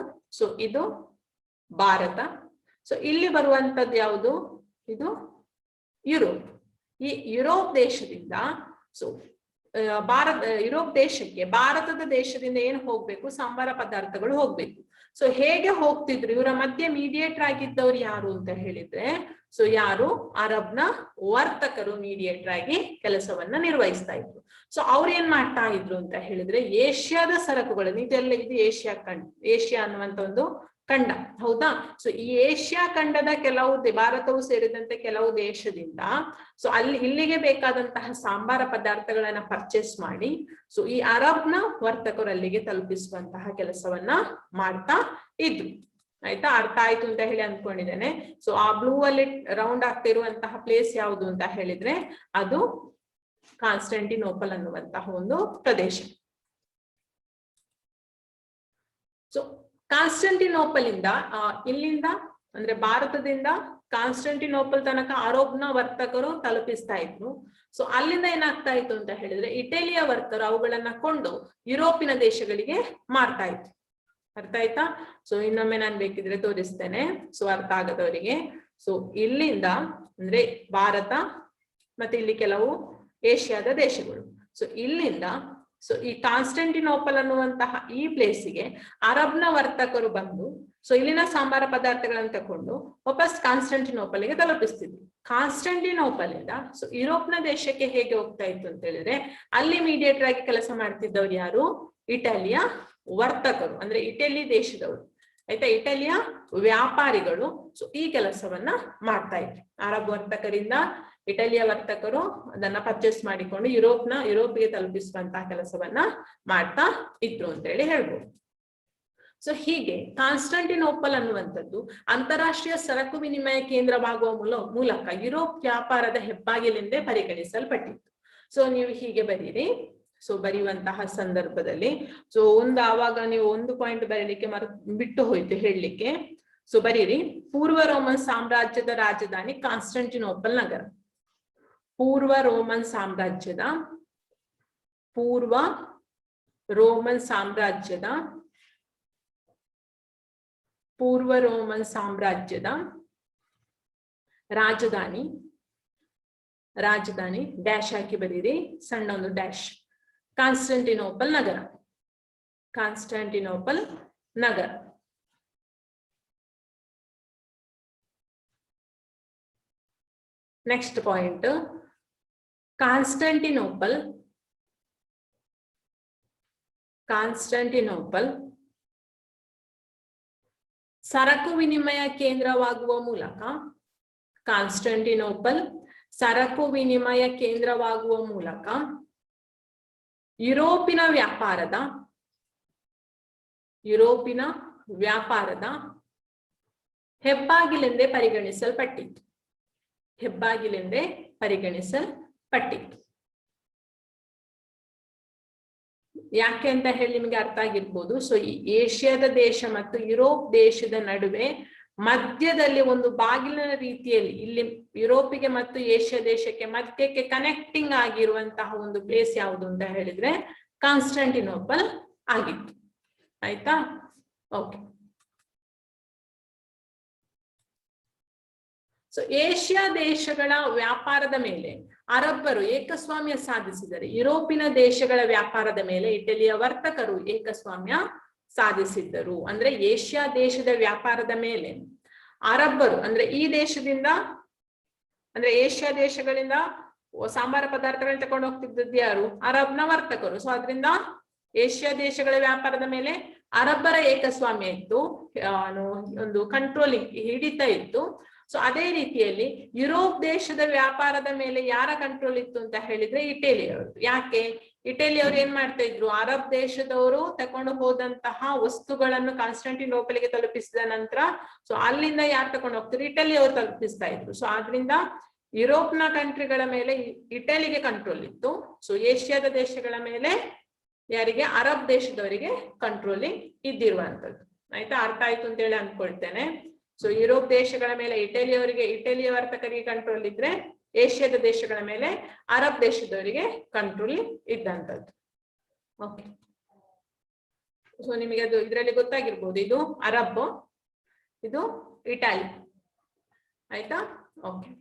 ಇದು ಭಾರತ. ಇಲ್ಲಿ ಬರುವಂತದ್ದು ಯಾವುದು, ಇದು ಯುರೋಪ್. ಈ ಯುರೋಪ್ ದೇಶದಿಂದ ಯುರೋಪ್ ದೇಶಕ್ಕೆ ಭಾರತದ ದೇಶದಿಂದ ಏನು ಹೋಗ್ಬೇಕು, ಸಾಂಬಾರ ಪದಾರ್ಥಗಳು ಹೋಗ್ಬೇಕು. ಹೇಗೆ ಹೋಗ್ತಿದ್ರು, ಇವರ ಮಧ್ಯೆ ಮೀಡಿಯೇಟರ್ ಆಗಿದ್ದವ್ರು ಯಾರು ಅಂತ ಹೇಳಿದ್ರೆ, ಯಾರು ಅರಬ್ನ ವರ್ತಕರು ಮೀಡಿಯೇಟರ್ ಆಗಿ ಕೆಲಸವನ್ನ ನಿರ್ವಹಿಸ್ತಾ ಇದ್ರು. ಅವ್ರು ಏನ್ ಮಾಡ್ತಾ ಇದ್ರು ಅಂತ ಹೇಳಿದ್ರೆ, ಏಷ್ಯಾದ ಸರಕುಗಳನ್ನು, ಇದು ಏಷ್ಯಾ ಅನ್ನುವಂತ ಒಂದು ಖಂಡ, ಹೌದಾ. ಈ ಏಷ್ಯಾ ಖಂಡದ ಕೆಲವು ಭಾರತವು ಸೇರಿದಂತೆ ಕೆಲವು ದೇಶದಿಂದ ಇಲ್ಲಿಗೆ ಬೇಕಾದಂತಹ ಸಾಂಬಾರ ಪದಾರ್ಥಗಳನ್ನ ಪರ್ಚೇಸ್ ಮಾಡಿ ಈ ಅರಬ್ನ ವರ್ತಕರು ಅಲ್ಲಿಗೆ ತಲುಪಿಸುವಂತಹ ಕೆಲಸವನ್ನ ಮಾಡ್ತಾ ಇದ್ರು. ಆಯ್ತಾ, ಅರ್ಥ ಆಯ್ತು ಅಂತ ಹೇಳಿ ಅನ್ಕೊಂಡಿದ್ದೇನೆ. ಆ ಬ್ಲೂ ಅಲ್ಲಿ ರೌಂಡ್ ಆಗ್ತಿರುವಂತಹ ಪ್ಲೇಸ್ ಯಾವುದು ಅಂತ ಹೇಳಿದ್ರೆ ಅದು ಕಾನ್ಸ್ಟಂಟಿನೋಪಲ್ ಅನ್ನುವಂತಹ ಒಂದು ಪ್ರದೇಶ. ಕಾನ್ಸ್ಟಂಟಿನೋಪಲ್ ಇಂದ ಇಲ್ಲಿಂದ ಅಂದ್ರೆ ಭಾರತದಿಂದ ಕಾನ್ಸ್ಟಂಟಿನೋಪಲ್ ತನಕ ಅರಬ್ನ ವರ್ತಕರು ತಲುಪಿಸ್ತಾ ಇದ್ರು. ಅಲ್ಲಿಂದ ಏನಾಗ್ತಾ ಇತ್ತು ಅಂತ ಹೇಳಿದ್ರೆ ಇಟಲಿಯ ವರ್ತಕರು ಅವುಗಳನ್ನ ಕೊಂಡು ಯುರೋಪಿನ ದೇಶಗಳಿಗೆ ಮಾರ್ತಾ ಇದ್ರು. ಅರ್ಥ ಆಯ್ತಾ. ಇನ್ನೊಮ್ಮೆ ನಾನು ಬೇಕಿದ್ರೆ ತೋರಿಸ್ತೇನೆ ಅರ್ಥ ಆಗದವರಿಗೆ. ಇಲ್ಲಿಂದ ಅಂದ್ರೆ ಭಾರತ ಮತ್ತೆ ಇಲ್ಲಿ ಕೆಲವು ಏಷ್ಯಾದ ದೇಶಗಳು. ಇಲ್ಲಿಂದ ಈ ಕಾನ್ಸ್ಟಂಟಿನೋಪಲ್ ಅನ್ನುವಂತಹ ಈ ಪ್ಲೇಸಿಗೆ ಅರಬ್ನ ವರ್ತಕರು ಬಂದು ಇಲ್ಲಿನ ಸಾಂಬಾರ ಪದಾರ್ಥಗಳನ್ನು ತಕೊಂಡು ವಾಪಸ್ ಕಾನ್ಸ್ಟಂಟಿನೋಪಲ್ಗೆ ತಲುಪಿಸ್ತಿದ್ರು. ಕಾನ್ಸ್ಟಂಟಿನೋಪಲ್ ಇಂದ ಯುರೋಪ್ನ ದೇಶಕ್ಕೆ ಹೇಗೆ ಹೋಗ್ತಾ ಇತ್ತು ಅಂತ ಹೇಳಿದ್ರೆ ಅಲ್ಲಿ ಮೀಡಿಯೇಟರ್ ಆಗಿ ಕೆಲಸ ಮಾಡ್ತಿದ್ದವ್ರು ಯಾರು, ಇಟಲಿಯ ವರ್ತಕರು ಅಂದ್ರೆ ಇಟಲಿ ದೇಶದವರು. ಆಯ್ತಾ, ಇಟಲಿಯ ವ್ಯಾಪಾರಿಗಳು ಈ ಕೆಲಸವನ್ನ ಮಾಡ್ತಾ ಇದ್ರು. ಅರಬ್ ವರ್ತಕರಿಂದ ಇಟಲಿಯ ವರ್ತಕರು ಅದನ್ನ ಪರ್ಚೇಸ್ ಮಾಡಿಕೊಂಡು ಯುರೋಪ್ಗೆ ತಲುಪಿಸುವಂತಹ ಕೆಲಸವನ್ನ ಮಾಡ್ತಾ ಇದ್ರು ಅಂತ ಹೇಳಿ ಹೇಳ್ಬೋದು. ಹೀಗೆ ಕಾನ್ಸ್ಟಂಟಿನೋಪಲ್ ಅನ್ನುವಂಥದ್ದು ಅಂತಾರಾಷ್ಟ್ರೀಯ ಸರಕು ವಿನಿಮಯ ಕೇಂದ್ರವಾಗುವ ಮೂಲಕ ಯುರೋಪ್ ವ್ಯಾಪಾರದ ಹೆಬ್ಬಾಗಿಲೆಂದೇ ಪರಿಗಣಿಸಲ್ಪಟ್ಟಿತ್ತು. ನೀವು ಹೀಗೆ ಬರೀರಿ. ಬರೆಯುವಂತಹ ಸಂದರ್ಭದಲ್ಲಿ ಆವಾಗ ನೀವು ಒಂದು ಪಾಯಿಂಟ್ ಬರೀಲಿಕ್ಕೆ ಬಿಟ್ಟು ಹೋಯ್ತು ಹೇಳಲಿಕ್ಕೆ. ಬರೀರಿ, ಪೂರ್ವ ರೋಮನ್ ಸಾಮ್ರಾಜ್ಯದ ರಾಜಧಾನಿ ಕಾನ್ಸ್ಟಂಟಿನೋಪಲ್ ನಗರ. ಪೂರ್ವ ರೋಮನ್ ಸಾಮ್ರಾಜ್ಯದ ರಾಜಧಾನಿ ಡ್ಯಾಶ್ ಹಾಕಿ ಬರೀರಿ, ಸಣ್ಣ ಒಂದು ಡ್ಯಾಶ್. ಕಾನ್ಸ್ಟಂಟಿನೋಪಲ್ ನಗರ. ನೆಕ್ಸ್ಟ್ ಪಾಯಿಂಟ್, ಕಾನ್ಸ್ಟಂಟಿನೋಪಲ್ ಸರಕು ವಿನಿಮಯ ಕೇಂದ್ರವಾಗುವ ಮೂಲಕ ಯುರೋಪಿನ ವ್ಯಾಪಾರದ ಹೆಬ್ಬಾಗಿಲೆಂದೇ ಪರಿಗಣಿಸಲ್ಪಟ್ಟಿತ್ತು. ಯಾಕೆ ಅಂತ ಹೇಳಿ ನಿಮಗೆ ಅರ್ಥ ಆಗಿರ್ಬೋದು. ಈ ಏಷ್ಯಾದ ದೇಶ ಮತ್ತು ಯುರೋಪ್ ದೇಶದ ನಡುವೆ ಮಧ್ಯದಲ್ಲಿ ಒಂದು ಬಾಗಿಲಿನ ರೀತಿಯಲ್ಲಿ ಇಲ್ಲಿ ಯುರೋಪಿಗೆ ಮತ್ತು ಏಷ್ಯಾ ದೇಶಕ್ಕೆ ಮಧ್ಯಕ್ಕೆ ಕನೆಕ್ಟಿಂಗ್ ಆಗಿರುವಂತಹ ಒಂದು ಪ್ಲೇಸ್ ಯಾವುದು ಅಂತ ಹೇಳಿದ್ರೆ ಕಾನ್ಸ್ಟಂಟಿನೋಪಲ್ ಆಗಿತ್ತು. ಆಯ್ತಾ. ಓಕೆ. ಸೊ ಏಷ್ಯಾ ದೇಶಗಳ ವ್ಯಾಪಾರದ ಮೇಲೆ ಅರಬ್ಬರು ಏಕಸ್ವಾಮ್ಯ ಸಾಧಿಸಿದರೆ, ಯುರೋಪಿನ ದೇಶಗಳ ವ್ಯಾಪಾರದ ಮೇಲೆ ಇಟಲಿಯ ವರ್ತಕರು ಏಕಸ್ವಾಮ್ಯ ಸಾಧಿಸಿದ್ದರು. ಅಂದ್ರೆ ಏಷ್ಯಾ ದೇಶದ ವ್ಯಾಪಾರದ ಮೇಲೆ ಅರಬ್ಬರು ಅಂದ್ರೆ ಈ ದೇಶದಿಂದ ಅಂದ್ರೆ ಏಷ್ಯಾ ದೇಶಗಳಿಂದ ಸಾಂಬಾರ ಪದಾರ್ಥಗಳನ್ನ ತಗೊಂಡು ಹೋಗ್ತಿದ್ದದ್ದು ಯಾರು? ಅರಬ್ನ ವರ್ತಕರು. ಸೊ ಅದರಿಂದ ಏಷ್ಯಾ ದೇಶಗಳ ವ್ಯಾಪಾರದ ಮೇಲೆ ಅರಬ್ಬರ ಏಕಸ್ವಾಮ್ಯ ಇತ್ತು, ಒಂದು ಕಂಟ್ರೋಲಿಂಗ್ ಹಿಡಿತ ಇತ್ತು. ಸೊ ಅದೇ ರೀತಿಯಲ್ಲಿ ಯುರೋಪ್ ದೇಶದ ವ್ಯಾಪಾರದ ಮೇಲೆ ಯಾರ ಕಂಟ್ರೋಲ್ ಇತ್ತು ಅಂತ ಹೇಳಿದ್ರೆ ಇಟಲಿಯವರು. ಯಾಕೆ? ಇಟಲಿಯವರು ಏನ್ ಮಾಡ್ತಾ ಇದ್ರು, ಅರಬ್ ದೇಶದವರು ತಕೊಂಡು ಹೋದಂತಹ ವಸ್ತುಗಳನ್ನು ಕಾನ್ಸ್ಟಾಂಟಿನೋಪಲ್ಗೆ ತಲುಪಿಸಿದ ನಂತರ ಸೊ ಅಲ್ಲಿಂದ ಯಾರು ತಕೊಂಡು ಹೋಗ್ತಾರೆ? ಇಟಲಿಯವರು ತಲುಪಿಸ್ತಾ ಇದ್ರು. ಸೊ ಆದ್ರಿಂದ ಯುರೋಪ್ನ ಕಂಟ್ರಿಗಳ ಮೇಲೆ ಇಟಲಿಗೆ ಕಂಟ್ರೋಲ್ ಇತ್ತು. ಸೊ ಏಷ್ಯಾದ ದೇಶಗಳ ಮೇಲೆ ಯಾರಿಗೆ? ಅರಬ್ ದೇಶದವರಿಗೆ ಕಂಟ್ರೋಲಿಂಗ್ ಇದ್ದಿರುವಂತದ್ದು. ಆಯ್ತಾ? ಅರ್ಥ ಆಯ್ತು ಅಂತ ಹೇಳಿ ಅನ್ಕೊಳ್ತೇನೆ. ಸೊ ಯುರೋಪ್ ದೇಶಗಳ ಮೇಲೆ ಇಟಲಿಯ ವರ್ತಕರಿಗೆ ಕಂಟ್ರೋಲ್ ಇದ್ರೆ, ಏಷ್ಯಾದ ದೇಶಗಳ ಮೇಲೆ ಅರಬ್ ದೇಶದವರಿಗೆ ಕಂಟ್ರೋಲ್ ಇದ್ದಂಥದ್ದು. ಓಕೆ. ಸೊ ನಿಮಗೆ ಅದು ಇದರಲ್ಲಿ ಗೊತ್ತಾಗಿರ್ಬೋದು, ಇದು ಅರಬ್, ಇದು ಇಟಾಲಿ. ಆಯ್ತಾ? ಓಕೆ.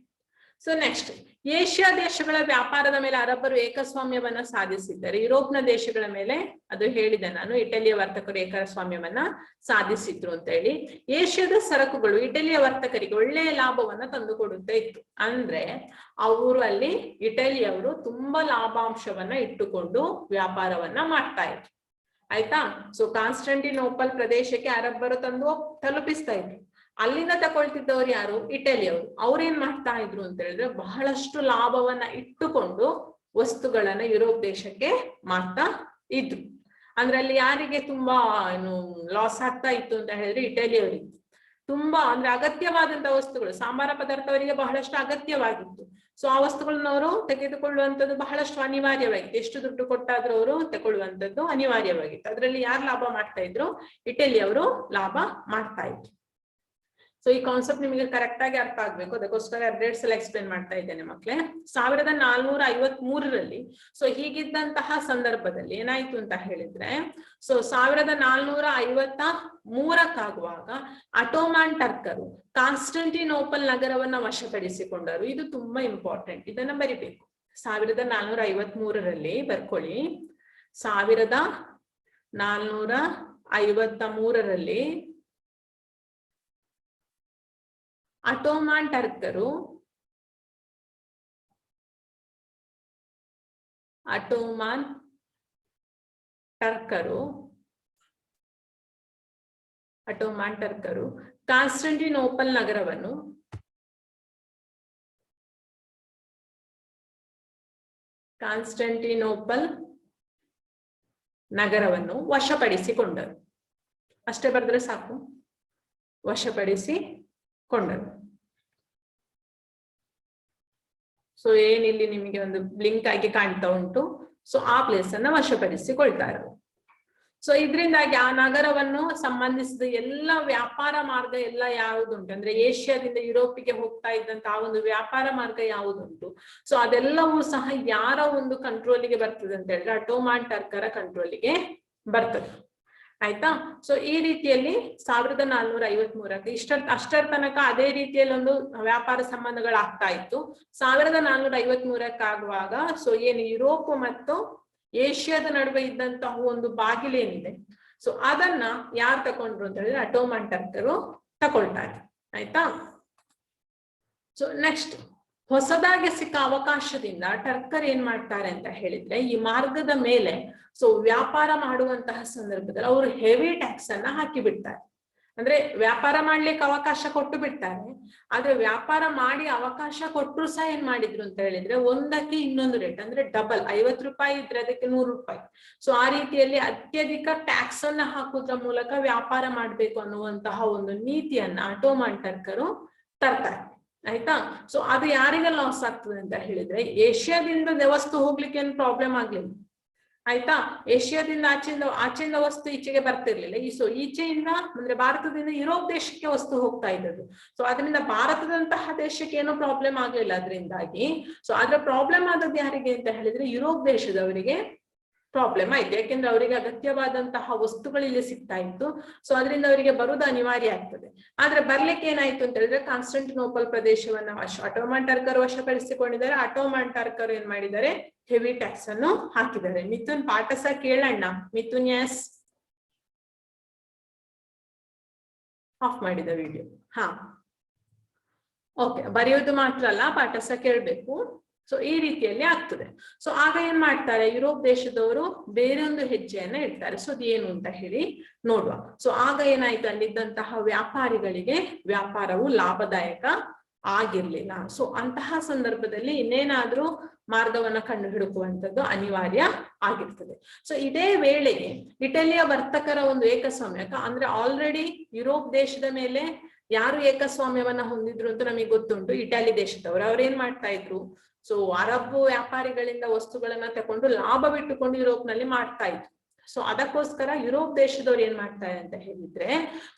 ಸೊ ನೆಕ್ಸ್ಟ್, ಏಷ್ಯಾ ದೇಶಗಳ ವ್ಯಾಪಾರದ ಮೇಲೆ ಅರಬ್ಬರು ಏಕಸ್ವಾಮ್ಯವನ್ನ ಸಾಧಿಸಿದ್ದಾರೆ, ಯುರೋಪ್ನ ದೇಶಗಳ ಮೇಲೆ ಅದು ಹೇಳಿದೆ ನಾನು, ಇಟಲಿಯ ವರ್ತಕರು ಏಕಸ್ವಾಮ್ಯವನ್ನ ಸಾಧಿಸಿದ್ರು ಅಂತ ಹೇಳಿ. ಏಷ್ಯಾದ ಸರಕುಗಳು ಇಟಲಿಯ ವರ್ತಕರಿಗೆ ಒಳ್ಳೆಯ ಲಾಭವನ್ನ ತಂದುಕೊಡುತ್ತಾ ಇತ್ತು. ಅಂದ್ರೆ ಅವರು ಅಲ್ಲಿ ಇಟಲಿಯವರು ತುಂಬಾ ಲಾಭಾಂಶವನ್ನ ಇಟ್ಟುಕೊಂಡು ವ್ಯಾಪಾರವನ್ನ ಮಾಡ್ತಾ ಇದ್ರು. ಆಯ್ತಾ? ಸೊ ಕಾನ್ಸ್ಟಾಂಟಿನೋಪಲ್ ಪ್ರದೇಶಕ್ಕೆ ಅರಬ್ಬರು ತಂದು ತಲುಪಿಸ್ತಾ ಇದ್ರು. ಅಲ್ಲಿಂದ ತಗೊಳ್ತಿದ್ದವ್ರು ಯಾರು? ಇಟಲಿಯವರು. ಅವ್ರೇನ್ ಮಾಡ್ತಾ ಇದ್ರು ಅಂತ ಹೇಳಿದ್ರೆ ಬಹಳಷ್ಟು ಲಾಭವನ್ನ ಇಟ್ಟುಕೊಂಡು ವಸ್ತುಗಳನ್ನ ಯುರೋಪ್ ದೇಶಕ್ಕೆ ಮಾಡ್ತಾ ಇದ್ರು. ಅಂದ್ರೆ ಅಲ್ಲಿ ಯಾರಿಗೆ ತುಂಬಾ ಲಾಸ್ ಆಗ್ತಾ ಇತ್ತು ಅಂತ ಹೇಳಿದ್ರೆ ಇಟಲಿಯವರಿಗೆ. ತುಂಬಾ ಅಂದ್ರೆ ಅಗತ್ಯವಾದಂತಹ ವಸ್ತುಗಳು, ಸಾಂಬಾರ ಪದಾರ್ಥ ಅವರಿಗೆ ಬಹಳಷ್ಟು ಅಗತ್ಯವಾಗಿತ್ತು. ಸೊ ಆ ವಸ್ತುಗಳನ್ನ ಅವರು ತೆಗೆದುಕೊಳ್ಳುವಂಥದ್ದು ಬಹಳಷ್ಟು ಅನಿವಾರ್ಯವಾಗಿತ್ತು. ಎಷ್ಟು ದುಡ್ಡು ಕೊಟ್ಟಾದ್ರೂ ಅವರು ತಗೊಳ್ಳುವಂಥದ್ದು ಅನಿವಾರ್ಯವಾಗಿತ್ತು. ಅದರಲ್ಲಿ ಯಾರು ಲಾಭ ಮಾಡ್ತಾ ಇದ್ರು? ಇಟಲಿಯವರು ಲಾಭ ಮಾಡ್ತಾ ಇದ್ರು. ಸೊ ಈ ಕಾನ್ಸೆಪ್ಟ್ ನಿಮಗೆ ಕರೆಕ್ಟ್ ಆಗಿ ಅರ್ಥ ಆಗ್ಬೇಕು, ಅದಕ್ಕೋಸ್ಕರ 2 ಸಲ ಎಕ್ಸ್ಪ್ಲೇನ್ ಮಾಡ್ತಾ ಇದ್ದೇನೆ ಮಕ್ಕಳೇ. 1453ರಲ್ಲಿ ಸೊ ಹೀಗಿದ್ದಂತಹ ಸಂದರ್ಭದಲ್ಲಿ ಏನಾಯ್ತು ಅಂತ ಹೇಳಿದ್ರೆ, ಸೊ 1453ಕ್ಕಾಗುವಾಗ ಅಟೋಮಾನ್ ಟರ್ಕರು ಕಾನ್ಸ್ಟಾಂಟಿನೋಪಲ್ ನಗರವನ್ನ ವಶಪಡಿಸಿಕೊಂಡರು. ಇದು ತುಂಬಾ ಇಂಪಾರ್ಟೆಂಟ್, ಇದನ್ನ ಬರಿಬೇಕು. 1453ರಲ್ಲಿ ಬರ್ಕೊಳ್ಳಿ. 1453ರಲ್ಲಿ ಅಟೋಮಾನ್ ಟರ್ಕರು ಕಾನ್ಸ್ಟಾಂಟಿನೋಪಲ್ ನಗರವನ್ನು ವಶಪಡಿಸಿಕೊಂಡರು. ಅಷ್ಟೇ ಬರೆದ್ರೆ ಸಾಕು, ವಶಪಡಿಸಿಕೊಂಡರು. ಸೊ ಏನಿಲ್ಲಿ ನಿಮಗೆ ಒಂದು ಬ್ಲಿಂಕ್ ಆಗಿ ಕಾಣ್ತಾ ಉಂಟು. ಸೊ ಆ ಪ್ಲೇಸ್ ಅನ್ನ ವಶಪಡಿಸಿಕೊಳ್ತಾರೆ. ಸೊ ಇದರಿಂದಾಗಿ ಆ ನಗರವನ್ನು ಸಂಬಂಧಿಸಿದ ಎಲ್ಲ ವ್ಯಾಪಾರ ಮಾರ್ಗ ಎಲ್ಲ ಯಾವುದುಂಟು ಅಂದ್ರೆ ಏಷ್ಯಾದಿಂದ ಯುರೋಪಿಗೆ ಹೋಗ್ತಾ ಇದ್ದಂತ ಆ ಒಂದು ವ್ಯಾಪಾರ ಮಾರ್ಗ ಯಾವುದುಂಟು, ಸೊ ಅದೆಲ್ಲವೂ ಸಹ ಯಾರ ಒಂದು ಕಂಟ್ರೋಲಿಗೆ ಬರ್ತದೆ ಅಂತ ಹೇಳಿದ್ರೆ ಅಟೋಮಾನ್ ಟರ್ಕರ ಕಂಟ್ರೋಲಿಗೆ ಬರ್ತದೆ. ಆಯ್ತಾ? ಸೊ ಈ ರೀತಿಯಲ್ಲಿ 1453ಕ್ಕೆ ಅಷ್ಟರ ತನಕ ಅದೇ ರೀತಿಯಲ್ಲಿ ಒಂದು ವ್ಯಾಪಾರ ಸಂಬಂಧಗಳಾಗ್ತಾ ಇತ್ತು. 1453ಕ್ಕಾಗುವಾಗ ಸೊ ಏನು ಯುರೋಪ್ ಮತ್ತು ಏಷ್ಯಾದ ನಡುವೆ ಇದ್ದಂತಹ ಒಂದು ಬಾಗಿಲೇನಿದೆ, ಸೊ ಅದನ್ನ ಯಾರು ತಕೊಂಡ್ರು ಅಂತ ಹೇಳಿದ್ರೆ ಅಟೋಮಾನ್ ಟರ್ಕರು ತಕೊಳ್ತಾರೆ. ಆಯ್ತಾ? ಸೊ ನೆಕ್ಸ್ಟ್, ಹೊಸದಾಗಿ ಸಿಕ್ಕ ಅವಕಾಶದಿಂದ ಟರ್ಕರ್ ಏನ್ ಮಾಡ್ತಾರೆ ಅಂತ ಹೇಳಿದ್ರೆ ಈ ಮಾರ್ಗದ ಮೇಲೆ ಸೊ ವ್ಯಾಪಾರ ಮಾಡುವಂತಹ ಸಂದರ್ಭದಲ್ಲಿ ಅವರು ಹೆವಿ ಟ್ಯಾಕ್ಸ್ ಅನ್ನ ಹಾಕಿ ಬಿಡ್ತಾರೆ. ಅಂದ್ರೆ ವ್ಯಾಪಾರ ಮಾಡ್ಲಿಕ್ಕೆ ಅವಕಾಶ ಕೊಟ್ಟು ಬಿಡ್ತಾರೆ, ಆದ್ರೆ ವ್ಯಾಪಾರ ಮಾಡಿ ಅವಕಾಶ ಕೊಟ್ಟರು ಸಹ ಏನ್ ಮಾಡಿದ್ರು ಅಂತ ಹೇಳಿದ್ರೆ ಒಂದಕ್ಕೆ ಇನ್ನೊಂದು ರೇಟ್ ಅಂದ್ರೆ ಡಬಲ್, 50 ರೂಪಾಯಿ ಇದ್ರೆ ಅದಕ್ಕೆ 100 ರೂಪಾಯಿ. ಸೊ ಆ ರೀತಿಯಲ್ಲಿ ಅತ್ಯಧಿಕ ಟ್ಯಾಕ್ಸ್ ಅನ್ನ ಹಾಕುವುದರ ಮೂಲಕ ವ್ಯಾಪಾರ ಮಾಡ್ಬೇಕು ಅನ್ನುವಂತಹ ಒಂದು ನೀತಿಯನ್ನ ಅಟೋಮಾನ್ ಟರ್ಕರು ತರ್ತಾರೆ. ಆಯ್ತಾ? ಸೊ ಅದು ಯಾರಿಗೆ ಲಾಸ್ ಆಗ್ತದೆ ಅಂತ ಹೇಳಿದ್ರೆ ಏಷ್ಯಾದಿಂದ ವಸ್ತು ಹೋಗ್ಲಿಕ್ಕೆ ಏನು ಪ್ರಾಬ್ಲಮ್ ಆಗ್ಲಿಲ್ಲ. ಆಯ್ತಾ? ಏಷ್ಯಾದಿಂದ ಆಚೆಯಿಂದ ವಸ್ತು ಈಚೆಗೆ ಬರ್ತಿರ್ಲಿಲ್ಲ. ಸೊ ಈಚೆಯಿಂದ ಅಂದ್ರೆ ಭಾರತದಿಂದ ಯುರೋಪ್ ದೇಶಕ್ಕೆ ವಸ್ತು ಹೋಗ್ತಾ ಇದ್ದದ್ದು. ಸೊ ಅದರಿಂದ ಭಾರತದಂತಹ ದೇಶಕ್ಕೆ ಏನೋ ಪ್ರಾಬ್ಲಮ್ ಆಗ್ಲಿಲ್ಲ ಅದರಿಂದಾಗಿ. ಸೊ ಅದ್ರ ಪ್ರಾಬ್ಲಮ್ ಆದದ್ದು ಯಾರಿಗೆ ಅಂತ ಹೇಳಿದ್ರೆ ಯುರೋಪ್ ದೇಶದವರಿಗೆ ಪ್ರಾಬ್ಲಮ್ ಆಯ್ತು. ಯಾಕೆಂದ್ರೆ ಅವರಿಗೆ ಅಗತ್ಯವಾದಂತಹ ವಸ್ತುಗಳು ಇಲ್ಲಿ ಸಿಗ್ತಾ ಇತ್ತು. ಸೊ ಅದರಿಂದ ಅವರಿಗೆ ಬರುವುದು ಅನಿವಾರ್ಯ ಆಗ್ತದೆ. ಆದ್ರೆ ಬರ್ಲಿಕ್ಕೆ ಏನಾಯ್ತು ಅಂತ ಹೇಳಿದ್ರೆ ಕಾನ್ಸ್ಟಂಟಿನೋಪಲ್ ಪ್ರದೇಶವನ್ನ ಅಟೋಮನ್ ಟರ್ಕರ್ ವಶಪಡಿಸಿಕೊಂಡಿದ್ದಾರೆ. ಅಟೋಮನ್ ಟರ್ಕರ್ ಏನ್ ಮಾಡಿದ್ದಾರೆ, ಹೆವಿ ಟ್ಯಾಕ್ಸ್ ಅನ್ನು ಹಾಕಿದ್ದಾರೆ. ಮಿಥುನ್ ಪಾಠ ಸಹ ಕೇಳಣ್ಣ. ಮಿಥುನ್ ಎಸ್ ಆಫ್ ಮಾಡಿದ ವಿಡಿಯೋ. ಹಾ ಓಕೆ, ಬರೆಯೋದು ಮಾತ್ರ ಅಲ್ಲ, ಪಾಠ ಸಹ ಕೇಳ್ಬೇಕು. ಸೊ ಈ ರೀತಿಯಲ್ಲಿ ಆಗ್ತದೆ. ಸೊ ಆಗ ಏನ್ ಮಾಡ್ತಾರೆ, ಯುರೋಪ್ ದೇಶದವರು ಬೇರೆ ಒಂದು ಹೆಜ್ಜೆಯನ್ನ ಇಡ್ತಾರೆ. ಸೊ ಅದೇನು ಅಂತ ಹೇಳಿ ನೋಡುವ. ಸೊ ಆಗ ಏನಾಯ್ತು, ಅಲ್ಲಿದ್ದಂತಹ ವ್ಯಾಪಾರಿಗಳಿಗೆ ವ್ಯಾಪಾರವು ಲಾಭದಾಯಕ ಆಗಿರ್ಲಿಲ್ಲ. ಸೊ ಅಂತಹ ಸಂದರ್ಭದಲ್ಲಿ ಇನ್ನೇನಾದ್ರೂ ಮಾರ್ಗವನ್ನ ಕಂಡು ಹುಡುಕುವಂಥದ್ದು ಅನಿವಾರ್ಯ ಆಗಿರ್ತದೆ. ಸೊ ಇದೇ ವೇಳೆಗೆ ಇಟಲಿಯ ವರ್ತಕರ ಒಂದು ಏಕಸ್ವಾಮ್ಯಕ, ಅಂದ್ರೆ ಆಲ್ರೆಡಿ ಯುರೋಪ್ ದೇಶದ ಮೇಲೆ ಯಾರು ಏಕಸ್ವಾಮ್ಯವನ್ನ ಹೊಂದಿದ್ರು ಅಂತ ನಮಗೆ ಗೊತ್ತುಂಟು, ಇಟಲಿ ದೇಶದವರು. ಅವ್ರೇನ್ ಮಾಡ್ತಾ ಇದ್ರು, ಸೊ ಅರಬ್ ವ್ಯಾಪಾರಿಗಳಿಂದ ವಸ್ತುಗಳನ್ನ ತಕೊಂಡು ಲಾಭ ಬಿಟ್ಟುಕೊಂಡು ಯುರೋಪ್ ನಲ್ಲಿ ಮಾಡ್ತಾ ಇದ್ರು. ಸೊ ಅದಕ್ಕೋಸ್ಕರ ಯುರೋಪ್ ದೇಶದವ್ರು ಏನ್ ಮಾಡ್ತಾರೆ ಅಂತ ಹೇಳಿದ್ರೆ,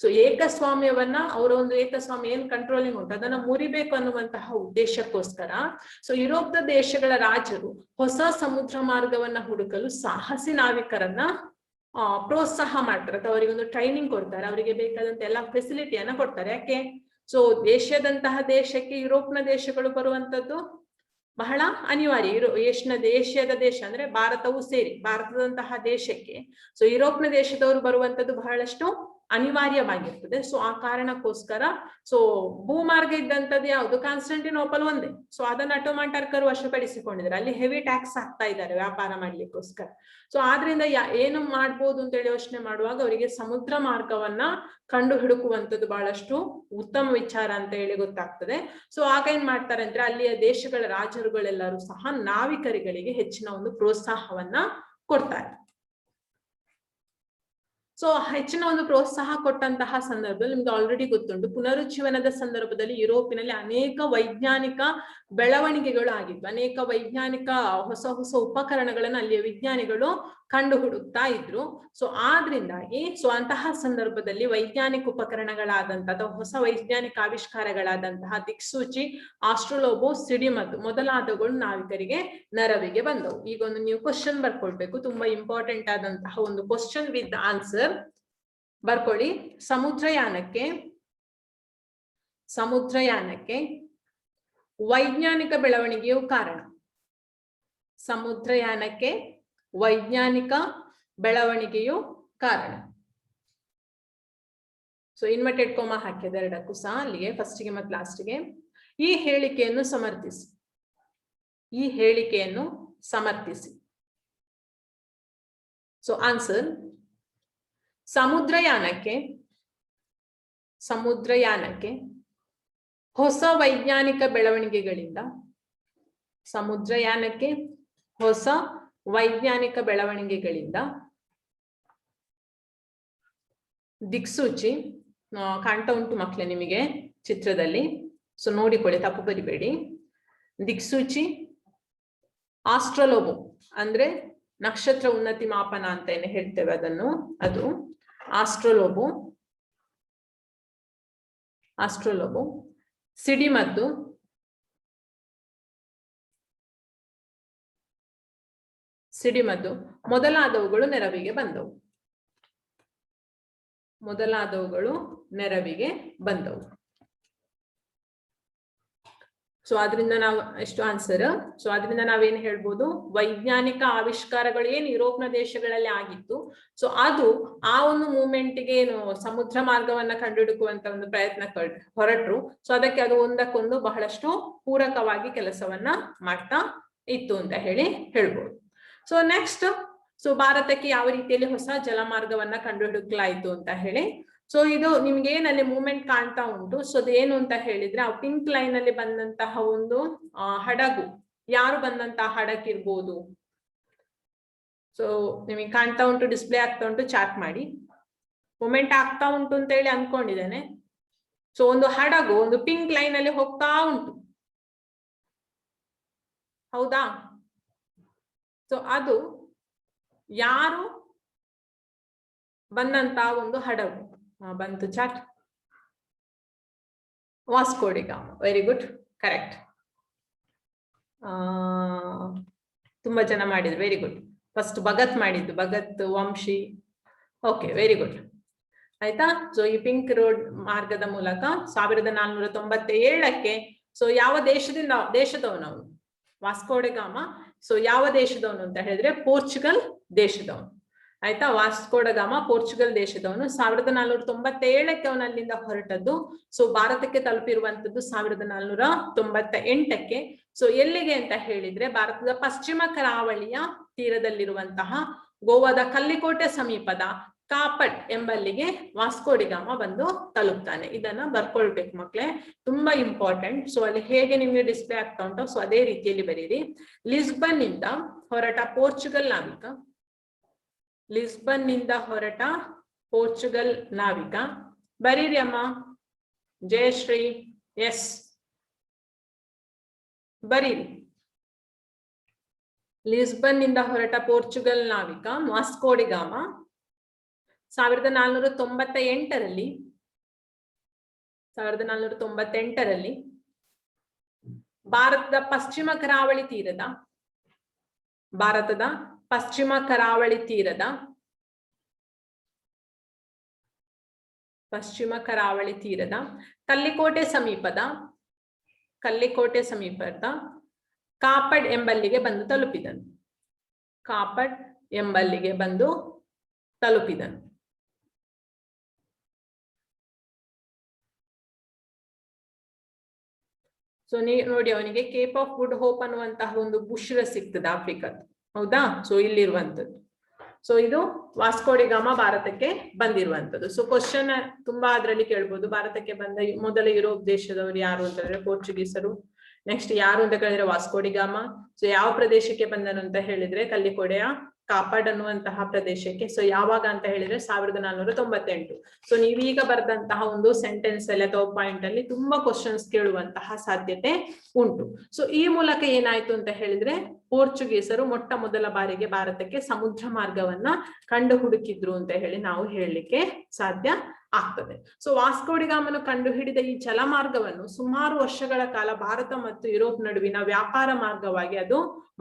ಸೊ ಏಕಸ್ವಾಮ್ಯವನ್ನ, ಅವರ ಒಂದು ಏಕಸ್ವಾಮ್ಯ ಏನ್ ಕಂಟ್ರೋಲಿಂಗ್ ಉಂಟು ಅದನ್ನ ಮುರಿಬೇಕು ಅನ್ನುವಂತಹ ಉದ್ದೇಶಕ್ಕೋಸ್ಕರ ಸೊ ಯುರೋಪ್ ದೇಶಗಳ ರಾಜರು ಹೊಸ ಸಮುದ್ರ ಮಾರ್ಗವನ್ನ ಹುಡುಕಲು ಸಾಹಸಿ ನಾವಿಕರನ್ನ ಪ್ರೋತ್ಸಾಹ ಮಾಡ್ತಾರೆ. ಅಥವಾ ಅವರಿಗೆ ಒಂದು ಟ್ರೈನಿಂಗ್ ಕೊಡ್ತಾರೆ, ಅವರಿಗೆ ಬೇಕಾದಂತ ಎಲ್ಲ ಫೆಸಿಲಿಟಿಯನ್ನ ಕೊಡ್ತಾರೆ. ಯಾಕೆ, ಸೊ ದೇಶಕ್ಕೆ ಯುರೋಪ್ನ ದೇಶಗಳು ಬರುವಂತದ್ದು ಬಹಳ ಅನಿವಾರ್ಯ. ಏಷ್ಯಾದ ದೇಶ ಅಂದ್ರೆ ಭಾರತವು ಸೇರಿ ಭಾರತದಂತಹ ದೇಶಕ್ಕೆ ಸೊ ಯುರೋಪ್ನ ದೇಶದವರು ಬರುವಂತದ್ದು ಬಹಳಷ್ಟು ಅನಿವಾರ್ಯವಾಗಿರ್ತದೆ. ಸೊ ಆ ಕಾರಣಕ್ಕೋಸ್ಕರ ಸೊ ಭೂಮಾರ್ಗ ಇದ್ದಂಥದ್ದು ಯಾವುದು, ಕಾನ್ಸ್ಟಂಟಿನೋಪಲ್ ಒಂದೇ. ಸೊ ಅದನ್ನ ಅಟೋಮನ್ ಟರ್ಕರ್ ವಶಪಡಿಸಿಕೊಂಡಿದ್ದಾರೆ. ಅಲ್ಲಿ ಹೆವಿ ಟ್ಯಾಕ್ಸ್ ಹಾಕ್ತಾ ಇದ್ದಾರೆ ವ್ಯಾಪಾರ ಮಾಡ್ಲಿಕ್ಕೋಸ್ಕರ. ಸೊ ಆದ್ರಿಂದ ಏನು ಮಾಡ್ಬೋದು ಅಂತ ಹೇಳಿ ಯೋಚನೆ ಮಾಡುವಾಗ ಅವರಿಗೆ ಸಮುದ್ರ ಮಾರ್ಗವನ್ನ ಕಂಡು ಹುಡುಕುವಂಥದ್ದು ಬಹಳಷ್ಟು ಉತ್ತಮ ವಿಚಾರ ಅಂತ ಹೇಳಿ ಗೊತ್ತಾಗ್ತದೆ. ಸೊ ಆಗ ಏನ್ ಮಾಡ್ತಾರೆ ಅಂದ್ರೆ ಅಲ್ಲಿಯ ದೇಶಗಳ ರಾಜರುಗಳೆಲ್ಲರೂ ಸಹ ನಾವಿಕರುಗಳಿಗೆ ಹೆಚ್ಚಿನ ಒಂದು ಪ್ರೋತ್ಸಾಹವನ್ನ ಕೊಡ್ತಾರೆ. ಸೊ ಹೆಚ್ಚಿನ ಒಂದು ಪ್ರೋತ್ಸಾಹ ಕೊಟ್ಟಂತಹ ಸಂದರ್ಭದಲ್ಲಿ ನಿಮ್ಗೆ ಆಲ್ರೆಡಿ ಗೊತ್ತುಂಟು, ಪುನರುಜ್ಜೀವನದ ಸಂದರ್ಭದಲ್ಲಿ ಯುರೋಪಿನಲ್ಲಿ ಅನೇಕ ವೈಜ್ಞಾನಿಕ ಬೆಳವಣಿಗೆಗಳು ಆಗಿದ್ವು. ಅನೇಕ ವೈಜ್ಞಾನಿಕ ಹೊಸ ಹೊಸ ಉಪಕರಣಗಳನ್ನು ಅಲ್ಲಿಯ ವಿಜ್ಞಾನಿಗಳು ಕಂಡು ಹುಡುಕ್ತಾ ಇದ್ರು. ಸೊ ಆದ್ರಿಂದಾಗಿ ಸೊ ಅಂತಹ ಸಂದರ್ಭದಲ್ಲಿ ವೈಜ್ಞಾನಿಕ ಉಪಕರಣಗಳಾದಂತಹ ಅಥವಾ ಹೊಸ ವೈಜ್ಞಾನಿಕ ಆವಿಷ್ಕಾರಗಳಾದಂತಹ ದಿಕ್ಸೂಚಿ, ಆಸ್ಟ್ರೋಲೋಬೋ, ಸಿಡಿಮದ್ದು ಮೊದಲಾದವುಗಳು ನಾವಿಕರಿಗೆ ನೆರವಿಗೆ ಬಂದವು. ಈಗ ಒಂದು ನೀವು ಕ್ವಶನ್ ಬರ್ಕೊಳ್ಬೇಕು, ತುಂಬಾ ಇಂಪಾರ್ಟೆಂಟ್ ಆದಂತಹ ಒಂದು ಕ್ವಶನ್ ವಿತ್ ಆನ್ಸರ್ ಬರ್ಕೊಳ್ಳಿ. ಸಮುದ್ರಯಾನಕ್ಕೆ ವೈಜ್ಞಾನಿಕ ಬೆಳವಣಿಗೆಯು ಕಾರಣ. ಸಮುದ್ರಯಾನಕ್ಕೆ ವೈಜ್ಞಾನಿಕ ಬೆಳವಣಿಗೆಯು ಕಾರಣ. ಸೊ ಇನ್ವರ್ಟೆಡ್ ಕೋಮಾ ಹಾಕಿದೆ ಎರಡಕ್ಕೂ ಸಹ, ಅಲ್ಲಿಗೆ ಫಸ್ಟಿಗೆ ಮತ್ತು ಲಾಸ್ಟಿಗೆ. ಈ ಹೇಳಿಕೆಯನ್ನು ಸಮರ್ಥಿಸಿ. ಸೊ ಆನ್ಸರ್, ಸಮುದ್ರಯಾನಕ್ಕೆ ಹೊಸ ವೈಜ್ಞಾನಿಕ ಬೆಳವಣಿಗೆಗಳಿಂದ ದಿಕ್ಸೂಚಿ ಕಾಣ್ತಾ ಉಂಟು ಮಕ್ಕಳೇ ನಿಮಗೆ ಚಿತ್ರದಲ್ಲಿ. ಸೊ ನೋಡಿಕೊಳ್ಳಿ, ತಪ್ಪು ಬರಿಬೇಡಿ. ದಿಕ್ಸೂಚಿ, ಆಸ್ಟ್ರೋಲೋಬೋ ಅಂದ್ರೆ ನಕ್ಷತ್ರ ಉನ್ನತಿ ಮಾಪನ ಅಂತ ಏನು ಹೇಳ್ತೇವೆ ಅದು ಆಸ್ಟ್ರೋಲೋಬೋ, ಸಿಡಿಮದ್ದು, ಮೊದಲಾದವುಗಳು ನೆರವಿಗೆ ಬಂದವು. ಸೊ ಅದರಿಂದ ನಾವು ಎಷ್ಟು ಆನ್ಸರ್, ಸೊ ಅದರಿಂದ ನಾವೇನ್ ಹೇಳ್ಬೋದು, ವೈಜ್ಞಾನಿಕ ಆವಿಷ್ಕಾರಗಳು ಏನು ಯುರೋಪ್ನ ದೇಶಗಳಲ್ಲಿ ಆಗಿತ್ತು, ಸೊ ಅದು ಆ ಒಂದು ಮೂವ್ಮೆಂಟ್ಗೆ ಏನು ಸಮುದ್ರ ಮಾರ್ಗವನ್ನ ಕಂಡುಹಿಡುಕುವಂತ ಒಂದು ಪ್ರಯತ್ನ ಹೊರಟ್ರು. ಸೊ ಅದಕ್ಕೆ ಅದು ಒಂದಕ್ಕೊಂದು ಬಹಳಷ್ಟು ಪೂರಕವಾಗಿ ಕೆಲಸವನ್ನ ಮಾಡ್ತಾ ಇತ್ತು ಅಂತ ಹೇಳ್ಬೋದು. ಸೊ ನೆಕ್ಸ್ಟ್, ಸೊ ಭಾರತಕ್ಕೆ ಯಾವ ರೀತಿಯಲ್ಲಿ ಹೊಸ ಜಲಮಾರ್ಗವನ್ನ ಕಂಡುಹಿಡುಕಲಾಯಿತು ಅಂತ ಹೇಳಿ. ಸೊ ಇದು ನಿಮ್ಗೆ ಏನಲ್ಲಿ ಮೂವ್ಮೆಂಟ್ ಕಾಣ್ತಾ ಉಂಟು. ಸೊ ಅದೇನು ಅಂತ ಹೇಳಿದ್ರೆ, ಆ ಪಿಂಕ್ ಲೈನ್ ಅಲ್ಲಿ ಬಂದಂತಹ ಒಂದು ಹಡಗು, ಯಾರು ಬಂದಂತಹ ಹಡಗಿರ್ಬೋದು. ಸೊ ನಿಮಗೆ ಕಾಣ್ತಾ ಉಂಟು, ಡಿಸ್ಪ್ಲೇ ಆಗ್ತಾ ಉಂಟು, ಚಾರ್ಟ್ ಮಾಡಿ. ಮೂವ್ಮೆಂಟ್ ಆಗ್ತಾ ಉಂಟು ಅಂತ ಹೇಳಿ ಅನ್ಕೊಂಡಿದ್ದೇನೆ. ಸೊ ಒಂದು ಹಡಗು ಒಂದು ಪಿಂಕ್ ಲೈನ್ ಅಲ್ಲಿ ಹೋಗ್ತಾ ಉಂಟು, ಹೌದಾ? ಸೊ ಅದು ಯಾರು ಬಂದಂತ ಒಂದು ಹಡಗು? ಬಂತು ಚಾಟ್. Vasco da Gama, very good, correct. ತುಂಬಾ ಜನ ಮಾಡಿದ್ರು, ವೆರಿ ಗುಡ್. ಫಸ್ಟ್ ಭಗತ್ ಮಾಡಿದ್ದು, Bhagat, Vamshi. Okay, very good. ಆಯ್ತಾ? ಸೊ ಈ ಪಿಂಕ್ ರೋಡ್ ಮಾರ್ಗದ ಮೂಲಕ 1497ಕ್ಕೆ ಸೊ ಯಾವ ದೇಶದವನು ಅವನು? ವಾಸ್ಕೋ ಡ ಗಾಮ. ಸೊ ಯಾವ ದೇಶದವನು ಅಂತ ಹೇಳಿದ್ರೆ ಪೋರ್ಚುಗಲ್ ದೇಶದವನು. ಆಯ್ತಾ? ವಾಸ್ಕೋ ಡ ಗಾಮ ಪೋರ್ಚುಗಲ್ ದೇಶದವನು. 1497ಕ್ಕೆ ಅವನು ಅಲ್ಲಿಂದ ಹೊರಟದ್ದು. ಸೊ ಭಾರತಕ್ಕೆ ತಲುಪಿರುವಂತದ್ದು 1498ಕ್ಕೆ. ಸೊ ಎಲ್ಲಿಗೆ ಅಂತ ಹೇಳಿದ್ರೆ ಭಾರತದ ಪಶ್ಚಿಮ ಕರಾವಳಿಯ ತೀರದಲ್ಲಿರುವಂತಹ ಗೋವಾದ ಕಲ್ಲಿಕೋಟೆ ಸಮೀಪದ ಕಾಪಟ್ ಎಂಬಲ್ಲಿಗೆ ವಾಸ್ಕೋ ಡಿ ಗಾಮ ಬಂದು ತಲುಪ್ತಾನೆ. ಇದನ್ನ ಬರ್ಕೊಳ್ಬೇಕು ಮಕ್ಳೇ, ತುಂಬಾ ಇಂಪಾರ್ಟೆಂಟ್. ಸೊ ಅಲ್ಲಿ ಹೇಗೆ ನಿಮ್ಗೆ ಡಿಸ್ಪ್ಲೇ ಆಗ್ತಾ ಉಂಟು ಸೊ ಅದೇ ರೀತಿಯಲ್ಲಿ ಬರೀರಿ. ಲಿಸ್ಬನ್ ನಿಂದ ಹೊರಟ ಪೋರ್ಚುಗಲ್ ನಾವಿಕ, ಲಿಸ್ಬನ್ ನಿಂದ ಹೊರಟ ಪೋರ್ಚುಗಲ್ ನಾವಿಕ. ಬರೀರಿ ಅಮ್ಮ. ಜಯಶ್ರೀ. ಎಸ್, ಬರೀರಿ. ಲಿಸ್ಬನ್ ನಿಂದ ಹೊರಟ ಪೋರ್ಚುಗಲ್ ನಾವಿಕ ವಾಸ್ಕೋ ಡಿ ಗಾಮ 1498ರಲ್ಲಿ ಭಾರತದ ಪಶ್ಚಿಮ ಕರಾವಳಿ ತೀರದ ಕಲ್ಲಿಕೋಟೆ ಸಮೀಪದ ಕಾಪಡ್ ಎಂಬಲ್ಲಿಗೆ ಬಂದು ತಲುಪಿದನು. ಸೊ ನೋಡಿ, ಅವನಿಗೆ ಕೇಪ್ ಆಫ್ ಗುಡ್ ಹೋಪ್ ಅನ್ನುವಂತಹ ಒಂದು ಬುಶ್ರ ಸಿಗ್ತದೆ ಆಫ್ರಿಕಾದ. ಹೌದಾ? ಸೊ ಇಲ್ಲಿರುವಂತದ್ದು. ಸೊ ಇದು ವಾಸ್ಕೋ ಡಿ ಗಾಮ ಭಾರತಕ್ಕೆ ಬಂದಿರುವಂತದ್ದು. ಸೊ ಕ್ವಶನ್ ತುಂಬಾ ಅದರಲ್ಲಿ ಕೇಳ್ಬೋದು. ಭಾರತಕ್ಕೆ ಬಂದ ಮೊದಲ ಯುರೋಪ್ ದೇಶದವರು ಯಾರು ಅಂತ ಹೇಳಿದ್ರೆ ಪೋರ್ಚುಗೀಸರು. ನೆಕ್ಸ್ಟ್ ಯಾರು ಅಂತ ಹೇಳಿದ್ರೆ ವಾಸ್ಕೋ ಡಿ ಗಾಮ. ಸೊ ಯಾವ ಪ್ರದೇಶಕ್ಕೆ ಬಂದನು ಅಂತ ಹೇಳಿದ್ರೆ ಕಲ್ಲಿಕೋಟೆಯ ಕಾಪಡ್ ಅನ್ನುವಂತಹ ಪ್ರದೇಶಕ್ಕೆ. ಸೊ ಯಾವಾಗ ಅಂತ ಹೇಳಿದ್ರೆ 1498. ಸೊ ನೀವೀಗ ಬರೆದಂತಹ ಒಂದು ಸೆಂಟೆನ್ಸ್ ಅಲ್ಲಿ ಅಥವಾ ಪಾಯಿಂಟ್ ಅಲ್ಲಿ ತುಂಬಾ ಕ್ವಶನ್ಸ್ ಕೇಳುವಂತಹ ಸಾಧ್ಯತೆ ಉಂಟು. ಸೊ ಈ ಮೂಲಕ ಏನಾಯ್ತು ಅಂತ ಹೇಳಿದ್ರೆ ಪೋರ್ಚುಗೀಸರು ಮೊಟ್ಟ ಮೊದಲ ಬಾರಿಗೆ ಭಾರತಕ್ಕೆ ಸಮುದ್ರ ಮಾರ್ಗವನ್ನ ಕಂಡು ಹುಡುಕಿದ್ರು ಅಂತ ಹೇಳಿ ನಾವು ಹೇಳಲಿಕ್ಕೆ ಸಾಧ್ಯ ಆಗ್ತದೆ. ಸೊ ವಾಸ್ಕೋ ಡಿ ಗಾಮನು ಕಂಡು ಹಿಡಿದ ಈ ಜಲಮಾರ್ಗವನ್ನು ಸುಮಾರು ವರ್ಷಗಳ ಕಾಲ ಭಾರತ ಮತ್ತು ಯುರೋಪ್ ನಡುವಿನ ವ್ಯಾಪಾರ ಮಾರ್ಗವಾಗಿ ಅದು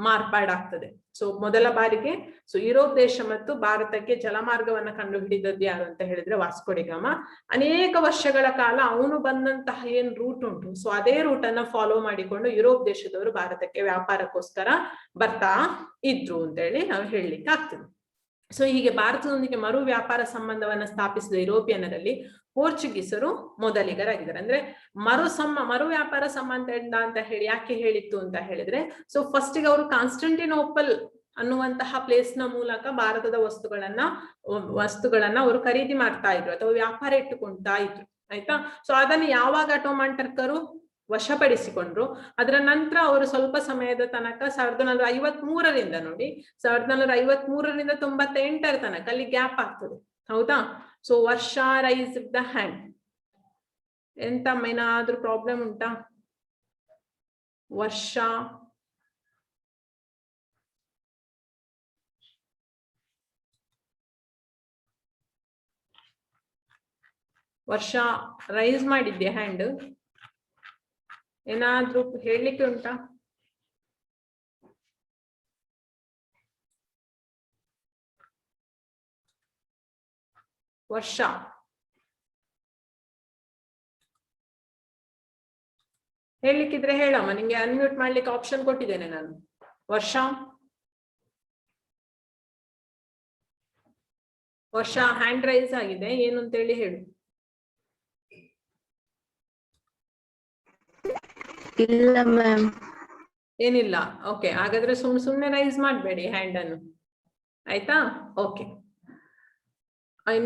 ಮಾರ್ಪಾಡಾಗ್ತದೆ. ಸೊ ಮೊದಲ ಬಾರಿಗೆ ಸೊ ಯುರೋಪ್ ದೇಶ ಮತ್ತು ಭಾರತಕ್ಕೆ ಜಲಮಾರ್ಗವನ್ನ ಕಂಡು ಹಿಡಿದದ್ದು ಯಾರು ಅಂತ ಹೇಳಿದ್ರೆ ವಾಸ್ಕೋ ಡಿ ಗಾಮ. ಅನೇಕ ವರ್ಷಗಳ ಕಾಲ ಅವನು ಬಂದಂತಹ ಏನ್ ರೂಟ್ ಉಂಟು ಸೊ ಅದೇ ರೂಟ್ ಅನ್ನ ಫಾಲೋ ಮಾಡಿಕೊಂಡು ಯುರೋಪ್ ದೇಶದವರು ಭಾರತಕ್ಕೆ ವ್ಯಾಪಾರಕ್ಕೋಸ್ಕರ ಬರ್ತಾ ಇದ್ರು ಅಂತ ಹೇಳಿ ನಾವು ಹೇಳಲಿಕ್ಕೆ ಆಗ್ತದೆ. ಸೊ ಹೀಗೆ ಭಾರತದೊಂದಿಗೆ ಮರು ವ್ಯಾಪಾರ ಸಂಬಂಧವನ್ನ ಸ್ಥಾಪಿಸಿದ ಯುರೋಪಿಯನ್ನರಲ್ಲಿ ಪೋರ್ಚುಗೀಸರು ಮೊದಲಿಗರಾಗಿದ್ದಾರೆ. ಅಂದ್ರೆ ಮರು ವ್ಯಾಪಾರ ಸಂಬಂಧ ಅಂತ ಹೇಳಿ ಯಾಕೆ ಹೇಳಿತ್ತು ಅಂತ ಹೇಳಿದ್ರೆ ಸೊ ಫಸ್ಟ್ ಗೆ ಅವರು ಕಾನ್ಸ್ಟಂಟಿನೋಪಲ್ ಅನ್ನುವಂತಹ ಪ್ಲೇಸ್ ನ ಮೂಲಕ ಭಾರತದ ವಸ್ತುಗಳನ್ನ ಅವರು ಖರೀದಿ ಮಾಡ್ತಾ ಇದ್ರು ಅಥವಾ ವ್ಯಾಪಾರ ಇಟ್ಟುಕೊಳ್ತಾ ಇದ್ರು. ಆಯ್ತಾ? ಸೊ ಅದನ್ನು ಯಾವಾಗ ಅಟೋಮನ್ ಟರ್ಕರು ವಶಪಡಿಸಿಕೊಂಡ್ರು, ಅದರ ನಂತರ ಅವರು ಸ್ವಲ್ಪ ಸಮಯದ ತನಕ 1453ರಿಂದ ನೋಡಿ 1453ರಿಂದ 98ರ ತನಕ ಅಲ್ಲಿ ಗ್ಯಾಪ್ ಆಗ್ತದೆ. ಹೌದಾ? ಸೊ ವರ್ಷ ರೈಸ್ ದ ಹ್ಯಾಂಡ್. ಎಂತ ಏನಾದ್ರೂ ಪ್ರಾಬ್ಲಮ್ ಉಂಟಾ? ವರ್ಷ ರೈಸ್ ಮಾಡಿದ್ದೆ ಹ್ಯಾಂಡ್. ಏನಾದ್ರೂ ಹೇಳಲಿಕ್ಕೆ ಉಂಟಾ? ವರ್ಷ ಹೇಳಲಿಕ್ಕಿದ್ರೆ ಹೇಳಮ್ಮ, ನಿಂಗೆ ಅನ್ಮ್ಯೂಟ್ ಮಾಡ್ಲಿಕ್ಕೆ ಆಪ್ಷನ್ ಕೊಟ್ಟಿದ್ದೇನೆ ನಾನು. ವರ್ಷ ಹ್ಯಾಂಡ್ ರೈಸ್ ಆಗಿದೆ, ಏನು ಅಂತ ಹೇಳಿ ಹೇಳು. ಇಲ್ಲ ಮ್ಯಾಮ್. ಏನಿಲ್ಲ. ಓಕೆ, ಹಾಗಾದ್ರೆ ಸುಮ್ನೆ ರೈಸ್ ಮಾಡಬೇಡಿ ಹ್ಯಾಂಡ್ ಅನ್ನು. ಆಯ್ತಾ? ಓಕೆ,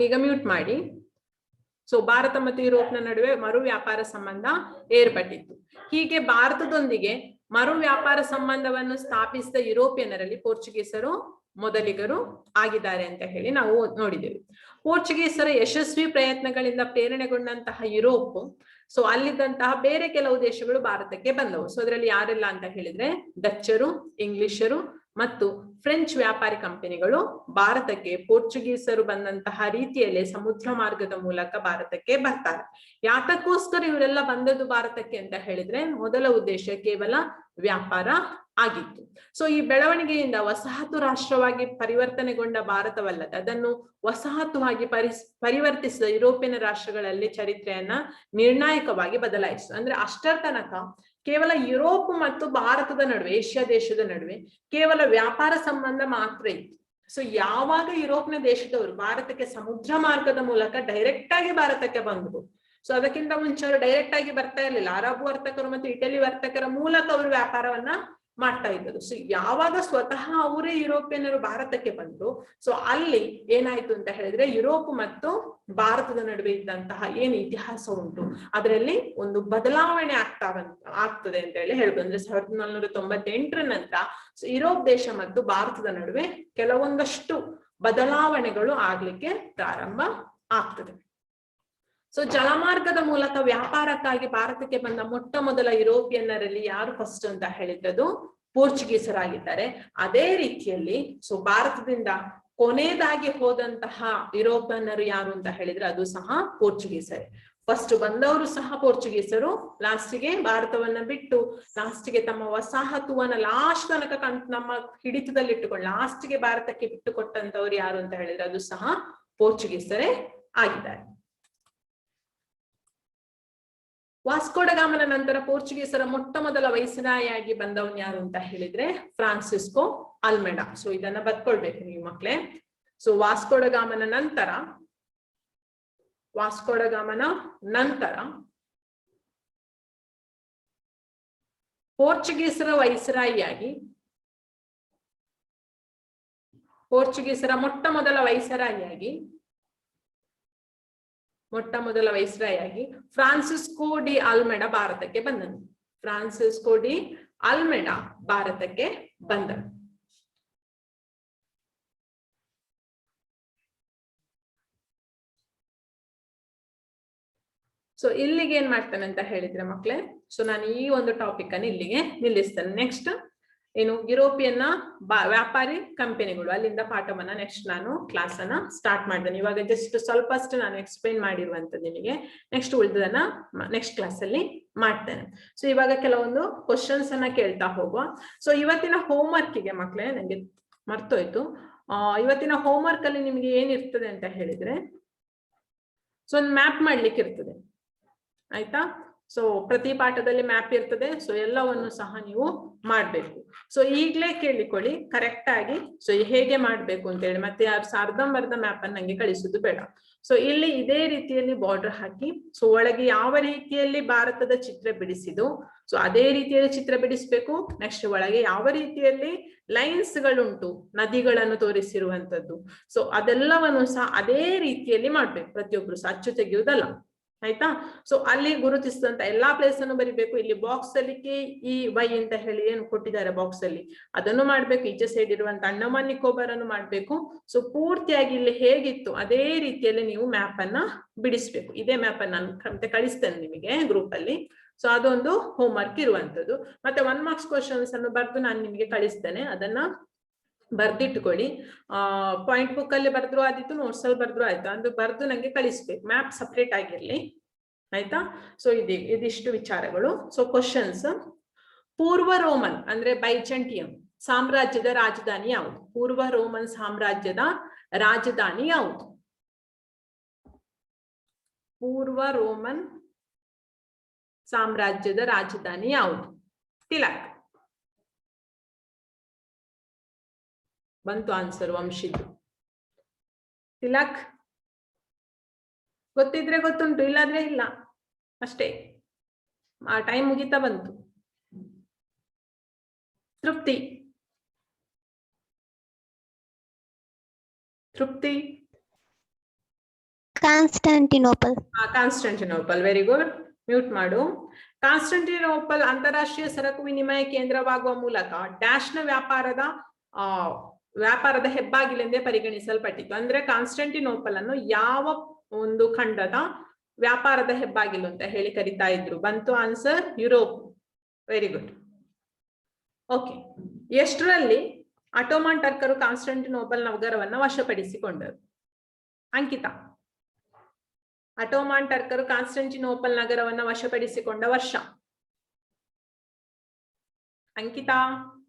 ಈಗ ಮ್ಯೂಟ್ ಮಾಡಿ. ಸೊ ಭಾರತ ಮತ್ತು ಯುರೋಪ್ನ ನಡುವೆ ಮರು ವ್ಯಾಪಾರ ಸಂಬಂಧ ಏರ್ಪಟ್ಟಿತ್ತು. ಹೀಗೆ ಭಾರತದೊಂದಿಗೆ ಮರು ವ್ಯಾಪಾರ ಸಂಬಂಧವನ್ನು ಸ್ಥಾಪಿಸಿದ ಯುರೋಪಿಯನ್ನರಲ್ಲಿ ಪೋರ್ಚುಗೀಸರು ಮೊದಲಿಗರು ಆಗಿದ್ದಾರೆ ಅಂತ ಹೇಳಿ ನಾವು ನೋಡಿದ್ದೇವೆ. ಪೋರ್ಚುಗೀಸರ ಯಶಸ್ವಿ ಪ್ರಯತ್ನಗಳಿಂದ ಪ್ರೇರಣೆಗೊಂಡಂತಹ ಯುರೋಪ್ ಸೊ ಅಲ್ಲಿದ್ದಂತಹ ಬೇರೆ ಕೆಲವು ದೇಶಗಳು ಭಾರತಕ್ಕೆ ಬಂದವು. ಸೊ ಅದರಲ್ಲಿ ಯಾರೆಲ್ಲ ಅಂತ ಹೇಳಿದ್ರೆ ಡಚ್ಚರು, ಇಂಗ್ಲಿಷರು, ಮತ್ತು ಫ್ರೆಂಚ್ ವ್ಯಾಪಾರಿ ಕಂಪನಿಗಳು ಭಾರತಕ್ಕೆ ಪೋರ್ಚುಗೀಸರು ಬಂದಂತಹ ರೀತಿಯಲ್ಲೇ ಸಮುದ್ರ ಮಾರ್ಗದ ಮೂಲಕ ಭಾರತಕ್ಕೆ ಬರ್ತಾರೆ. ಯಾತಕ್ಕೋಸ್ಕರ ಇವರೆಲ್ಲ ಬಂದದ್ದು ಭಾರತಕ್ಕೆ ಅಂತ ಹೇಳಿದ್ರೆ ಮೊದಲ ಉದ್ದೇಶ ಕೇವಲ ವ್ಯಾಪಾರ ಆಗಿತ್ತು. ಸೊ ಈ ಬೆಳವಣಿಗೆಯಿಂದ ವಸಾಹತು ರಾಷ್ಟ್ರವಾಗಿ ಪರಿವರ್ತನೆಗೊಂಡ ಭಾರತವಲ್ಲದೆ ಅದನ್ನು ವಸಾಹತುವಾಗಿ ಪರಿವರ್ತಿಸಿದ ಯುರೋಪಿಯನ್ ರಾಷ್ಟ್ರಗಳಲ್ಲಿ ಚರಿತ್ರೆಯನ್ನ ನಿರ್ಣಾಯಕವಾಗಿ ಬದಲಾಯಿಸಿತು. ಅಂದ್ರೆ ಅಷ್ಟರ ತನಕ ಕೇವಲ ಯುರೋಪ್ ಮತ್ತು ಭಾರತದ ನಡುವೆ, ಏಷ್ಯಾ ದೇಶದ ನಡುವೆ ಕೇವಲ ವ್ಯಾಪಾರ ಸಂಬಂಧ ಮಾತ್ರ ಇತ್ತು. ಸೊ ಯಾವಾಗ ಯುರೋಪ್ನ ದೇಶದವರು ಭಾರತಕ್ಕೆ ಸಮುದ್ರ ಮಾರ್ಗದ ಮೂಲಕ ಡೈರೆಕ್ಟ್ ಆಗಿ ಭಾರತಕ್ಕೆ ಬಂದ್ರು, ಸೊ ಅದಕ್ಕಿಂತ ಮುಂಚೆ ಅವರು ಡೈರೆಕ್ಟ್ ಆಗಿ ಬರ್ತಾ ಇರ್ಲಿಲ್ಲ. ಅರಬ್ ವರ್ತಕರು ಮತ್ತು ಇಟಲಿ ವರ್ತಕರ ಮೂಲಕ ಅವರು ವ್ಯಾಪಾರವನ್ನ ಮಾಡ್ತಾ ಇದ್ದರು. ಸೊ ಯಾವಾಗ ಸ್ವತಃ ಅವರೇ ಯುರೋಪಿಯನ್ನರು ಭಾರತಕ್ಕೆ ಬಂದ್ರು, ಸೊ ಅಲ್ಲಿ ಏನಾಯ್ತು ಅಂತ ಹೇಳಿದ್ರೆ ಯುರೋಪ್ ಮತ್ತು ಭಾರತದ ನಡುವೆ ಇದ್ದಂತಹ ಏನು ಇತಿಹಾಸ ಉಂಟು ಅದರಲ್ಲಿ ಒಂದು ಬದಲಾವಣೆ ಆಗ್ತದೆ ಅಂತ ಹೇಳಿ ಹೇಳ್ಬೋದು. ಅಂದ್ರೆ 1498 ನಂತರ ಯುರೋಪ್ ದೇಶ ಮತ್ತು ಭಾರತದ ನಡುವೆ ಕೆಲವೊಂದಷ್ಟು ಬದಲಾವಣೆಗಳು ಆಗ್ಲಿಕ್ಕೆ ಪ್ರಾರಂಭ ಆಗ್ತದೆ. ಸೊ ಜಲಮಾರ್ಗದ ಮೂಲಕ ವ್ಯಾಪಾರಕ್ಕಾಗಿ ಭಾರತಕ್ಕೆ ಬಂದ ಮೊಟ್ಟ ಮೊದಲ ಯುರೋಪಿಯನ್ನರಲ್ಲಿ ಯಾರು ಫಸ್ಟ್ ಅಂತ ಹೇಳಿದ್ದು ಪೋರ್ಚುಗೀಸರಾಗಿದ್ದಾರೆ. ಅದೇ ರೀತಿಯಲ್ಲಿ ಸೊ ಭಾರತದಿಂದ ಕೊನೆಯದಾಗಿ ಹೋದಂತಹ ಯುರೋಪಿಯನ್ನರು ಯಾರು ಅಂತ ಹೇಳಿದ್ರೆ ಅದು ಸಹ ಪೋರ್ಚುಗೀಸರೇ. ಫಸ್ಟ್ ಬಂದವರು ಸಹ ಪೋರ್ಚುಗೀಸರು, ಲಾಸ್ಟಿಗೆ ಭಾರತವನ್ನ ಬಿಟ್ಟು ಲಾಸ್ಟಿಗೆ ತಮ್ಮ ವಸಾಹತುವನ್ನ ಲಾಸ್ಟ್ ತನಕ ನಮ್ಮ ಹಿಡಿತದಲ್ಲಿಟ್ಟುಕೊಂಡು ಲಾಸ್ಟಿಗೆ ಭಾರತಕ್ಕೆ ಬಿಟ್ಟು ಕೊಟ್ಟಂತವ್ರು ಯಾರು ಅಂತ ಹೇಳಿದ್ರೆ ಅದು ಸಹ ಪೋರ್ಚುಗೀಸರೇ ಆಗಿದ್ದಾರೆ. ವಾಸ್ಕೋ ಡ ಗಾಮನ ನಂತರ ಪೋರ್ಚುಗೀಸರ ಮೊಟ್ಟ ಮೊದಲ ವೈಸ್ರಾಯಿಯಾಗಿ ಬಂದವನ್ ಯಾರು ಅಂತ ಹೇಳಿದ್ರೆ ಫ್ರಾನ್ಸಿಸ್ಕೋ ಅಲ್ಮೆಡಾ. ಸೊ ಇದನ್ನ ಬರ್ಕೊಳ್ಬೇಕು ನೀವು ಮಕ್ಳೇ. ಸೊ ವಾಸ್ಕೋ ಡ ಗಾಮನ ನಂತರ ಪೋರ್ಚುಗೀಸರ ವೈಸ್ರಾಯಿಯಾಗಿ, ಪೋರ್ಚುಗೀಸರ ಮೊಟ್ಟ ಮೊದಲ ವೈಸ್ರಾಯಿಯಾಗಿ ಫ್ರಾನ್ಸಿಸ್ಕೋ ಡಿ ಅಲ್ಮೆಡಾ ಭಾರತಕ್ಕೆ ಬಂದನು. ಫ್ರಾನ್ಸಿಸ್ಕೋ ಡಿ ಅಲ್ಮೆಡಾ ಭಾರತಕ್ಕೆ ಬಂದನು. ಸೊ ಇಲ್ಲಿಗೆ ಏನ್ ಮಾಡ್ತಾನೆ ಅಂತ ಹೇಳಿದ್ರೆ ಮಕ್ಳೇ, ಸೊ ನಾನು ಈ ಒಂದು ಟಾಪಿಕ್ ಅನ್ನು ಇಲ್ಲಿಗೆ ನಿಲ್ಲಿಸ್ತೇನೆ. ನೆಕ್ಸ್ಟ್ ಏನು ಯುರೋಪಿಯನ್ನ ವ್ಯಾಪಾರಿ ಕಂಪನಿಗಳು, ಅಲ್ಲಿಂದ ಪಾಠವನ್ನ ನೆಕ್ಸ್ಟ್ ನಾನು ಕ್ಲಾಸ್ ಅನ್ನ ಸ್ಟಾರ್ಟ್ ಮಾಡ್ತೇನೆ. ಇವಾಗ ಜಸ್ಟ್ ಸ್ವಲ್ಪ ಅಷ್ಟು ನಾನು ಎಕ್ಸ್ಪ್ಲೈನ್ ಮಾಡಿರುವಂತದ್ದು ನಿಮಗೆ, ನೆಕ್ಸ್ಟ್ ಉಳಿದದನ್ನ ನೆಕ್ಸ್ಟ್ ಕ್ಲಾಸ್ ಅಲ್ಲಿ ಮಾಡ್ತೇನೆ. ಸೊ ಇವಾಗ ಕೆಲವೊಂದು ಕ್ವಶನ್ಸ್ ಅನ್ನ ಕೇಳ್ತಾ ಹೋಗುವ. ಸೊ ಇವತ್ತಿನ ಹೋಮ್ ವರ್ಕ್ಗೆ ಮಕ್ಳೇ, ನಂಗೆ ಮರ್ತೋಯ್ತು, ಇವತ್ತಿನ ಹೋಮ್ ವರ್ಕ್ ಅಲ್ಲಿ ನಿಮ್ಗೆ ಏನಿರ್ತದೆ ಅಂತ ಹೇಳಿದ್ರೆ ಸೊ ಒಂದು ಮ್ಯಾಪ್ ಮಾಡ್ಲಿಕ್ಕೆ ಇರ್ತದೆ, ಆಯ್ತಾ. ಸೊ ಪ್ರತಿ ಪಾಠದಲ್ಲಿ ಮ್ಯಾಪ್ ಇರ್ತದೆ. ಸೊ ಎಲ್ಲವನ್ನು ಸಹ ನೀವು ಮಾಡ್ಬೇಕು. ಸೊ ಈಗ್ಲೇ ಕೇಳಿಕೊಳ್ಳಿ ಕರೆಕ್ಟ್ ಆಗಿ ಸೊ ಹೇಗೆ ಮಾಡ್ಬೇಕು ಅಂತ ಹೇಳಿ. ಮತ್ತೆ ಯಾರು ಅರ್ಧಂಬರ್ಧ ಮ್ಯಾಪ್ ಅನ್ನು ನಂಗೆ ಕಳಿಸುದು ಬೇಡ. ಸೊ ಇಲ್ಲಿ ಇದೇ ರೀತಿಯಲ್ಲಿ ಬಾರ್ಡರ್ ಹಾಕಿ, ಸೊ ಒಳಗೆ ಯಾವ ರೀತಿಯಲ್ಲಿ ಭಾರತದ ಚಿತ್ರ ಬಿಡಿಸಿದು ಸೊ ಅದೇ ರೀತಿಯಲ್ಲಿ ಚಿತ್ರ ಬಿಡಿಸ್ಬೇಕು. ನೆಕ್ಸ್ಟ್ ಒಳಗೆ ಯಾವ ರೀತಿಯಲ್ಲಿ ಲೈನ್ಸ್ ಗಳುಂಟು, ನದಿಗಳನ್ನು ತೋರಿಸಿರುವಂತದ್ದು, ಸೊ ಅದೆಲ್ಲವನ್ನು ಸಹ ಅದೇ ರೀತಿಯಲ್ಲಿ ಮಾಡ್ಬೇಕು. ಪ್ರತಿಯೊಬ್ರು ಸಹ ಅಚ್ಚು ತೆಗೆಯುವುದಲ್ಲ, ಆಯ್ತಾ. ಸೊ ಅಲ್ಲಿ ಗುರುತಿಸಿದಂತ ಎಲ್ಲಾ ಪ್ಲೇಸ್ ಅನ್ನು ಬರಿಬೇಕು. ಇಲ್ಲಿ ಬಾಕ್ಸ್ ಅಲ್ಲಿ KEY ಅಂತ ಹೇಳಿ ಏನು ಕೊಟ್ಟಿದ್ದಾರೆ ಬಾಕ್ಸ್ ಅಲ್ಲಿ ಅದನ್ನು ಮಾಡ್ಬೇಕು. ಈಚೆ ಸೈಡ್ ಇರುವಂತ ಅಂಡಮಾನ್ ನಿಕೋಬಾರ್ ಅನ್ನು ಮಾಡ್ಬೇಕು. ಸೊ ಪೂರ್ತಿಯಾಗಿ ಇಲ್ಲಿ ಹೇಗಿತ್ತು ಅದೇ ರೀತಿಯಲ್ಲಿ ನೀವು ಮ್ಯಾಪ್ ಅನ್ನ ಬಿಡಿಸ್ಬೇಕು. ಇದೇ ಮ್ಯಾಪ್ ಅನ್ನ ನಾನು ಮತ್ತೆ ಕಳಿಸ್ತೇನೆ ನಿಮಗೆ ಗ್ರೂಪ್ ಅಲ್ಲಿ. ಸೊ ಅದೊಂದು ಹೋಮ್ ವರ್ಕ್ ಇರುವಂತದ್ದು. ಮತ್ತೆ 1 ಮಾರ್ಕ್ಸ್ ಕ್ವಶನ್ಸ್ ಅನ್ನು ಬರೆದು ನಾನು ನಿಮಗೆ ಕಳಿಸ್ತೇನೆ, ಅದನ್ನ ಬರ್ದಿಟ್ಕೊಳ್ಳಿ. ಪಾಯಿಂಟ್ ಬುಕ್ ಅಲ್ಲಿ ಬರೆದ್ರು ಆದಿತ್ತು, ನೋಟ್ಸ್ ಅಲ್ಲಿ ಬರೆದ್ರು ಆಯ್ತು, ಅದು ಬರೆದು ನಂಗೆ ಕಳಿಸ್ಬೇಕು. ಮ್ಯಾಪ್ ಸಪ್ರೇಟ್ ಆಗಿರ್ಲಿ, ಆಯ್ತಾ. ಸೊ ಇದಿಷ್ಟು ವಿಚಾರಗಳು. ಸೊ ಕ್ವಶನ್ಸ್, ಪೂರ್ವ ರೋಮನ್ ಅಂದ್ರೆ ಬೈಜಂಟಿಯಂ ಸಾಮ್ರಾಜ್ಯದ ರಾಜಧಾನಿ ಯಾವುದು? ಪೂರ್ವ ರೋಮನ್ ಸಾಮ್ರಾಜ್ಯದ ರಾಜಧಾನಿ ಯಾವುದು? ಪೂರ್ವ ರೋಮನ್ ಸಾಮ್ರಾಜ್ಯದ ರಾಜಧಾನಿ ಯಾವುದು? ತಿಲಕ್. ಬಂತು ಆನ್ಸರ್ ವಂಶಿದ್ದು. ತಿಲಕ್ ಗೊತ್ತಿದ್ರೆ ಗೊತ್ತುಂಟು, ಇಲ್ಲಾದ್ರೆ ಇಲ್ಲ ಅಷ್ಟೇ. ಆ ಟೈಮ್ ಮುಗಿತಾ ಬಂತು. ತೃಪ್ತಿ Constantinople. Constantinople, very good. Mute ಮಾಡು. ಕಾನ್ಸ್ಟಾಂಟಿನೋಪಲ್ ಅಂತಾರಾಷ್ಟ್ರೀಯ ಸರಕು ವಿನಿಮಯ ಕೇಂದ್ರವಾಗುವ ಮೂಲಕ ಡ್ಯಾಶ್ ನ ವ್ಯಾಪಾರದ ಹೆಬ್ಬಾಗಿಲೆಂದೇ ಪರಿಗಣಿಸಲ್ಪಟ್ಟಿತ್ತು. ಅಂದ್ರೆ ಕಾನ್ಸ್ಟಾಂಟಿನೋಪಲ್ ಅನ್ನು ಯಾವ ಒಂದು ಖಂಡದ ವ್ಯಾಪಾರದ ಹೆಬ್ಬಾಗಿಲು ಅಂತ ಹೇಳಿ ಕರಿತಾ ಇದ್ರು? ಬಂತು answer Europe. Very good. Okay, ಎಷ್ಟರಲ್ಲಿ ಅಟೋಮನ್ ಟರ್ಕರು ಕಾನ್ಸ್ಟಂಟಿನೋಪಲ್ ನಗರವನ್ನ ವಶಪಡಿಸಿಕೊಂಡರು. ಅಂಕಿತಾ, ಅಟೋಮನ್ ಟರ್ಕರು ಕಾನ್ಸ್ಟಂಟಿನೋಪಲ್ ನಗರವನ್ನ ವಶಪಡಿಸಿಕೊಂಡ ವರ್ಷ. ಅಂಕಿತಾ.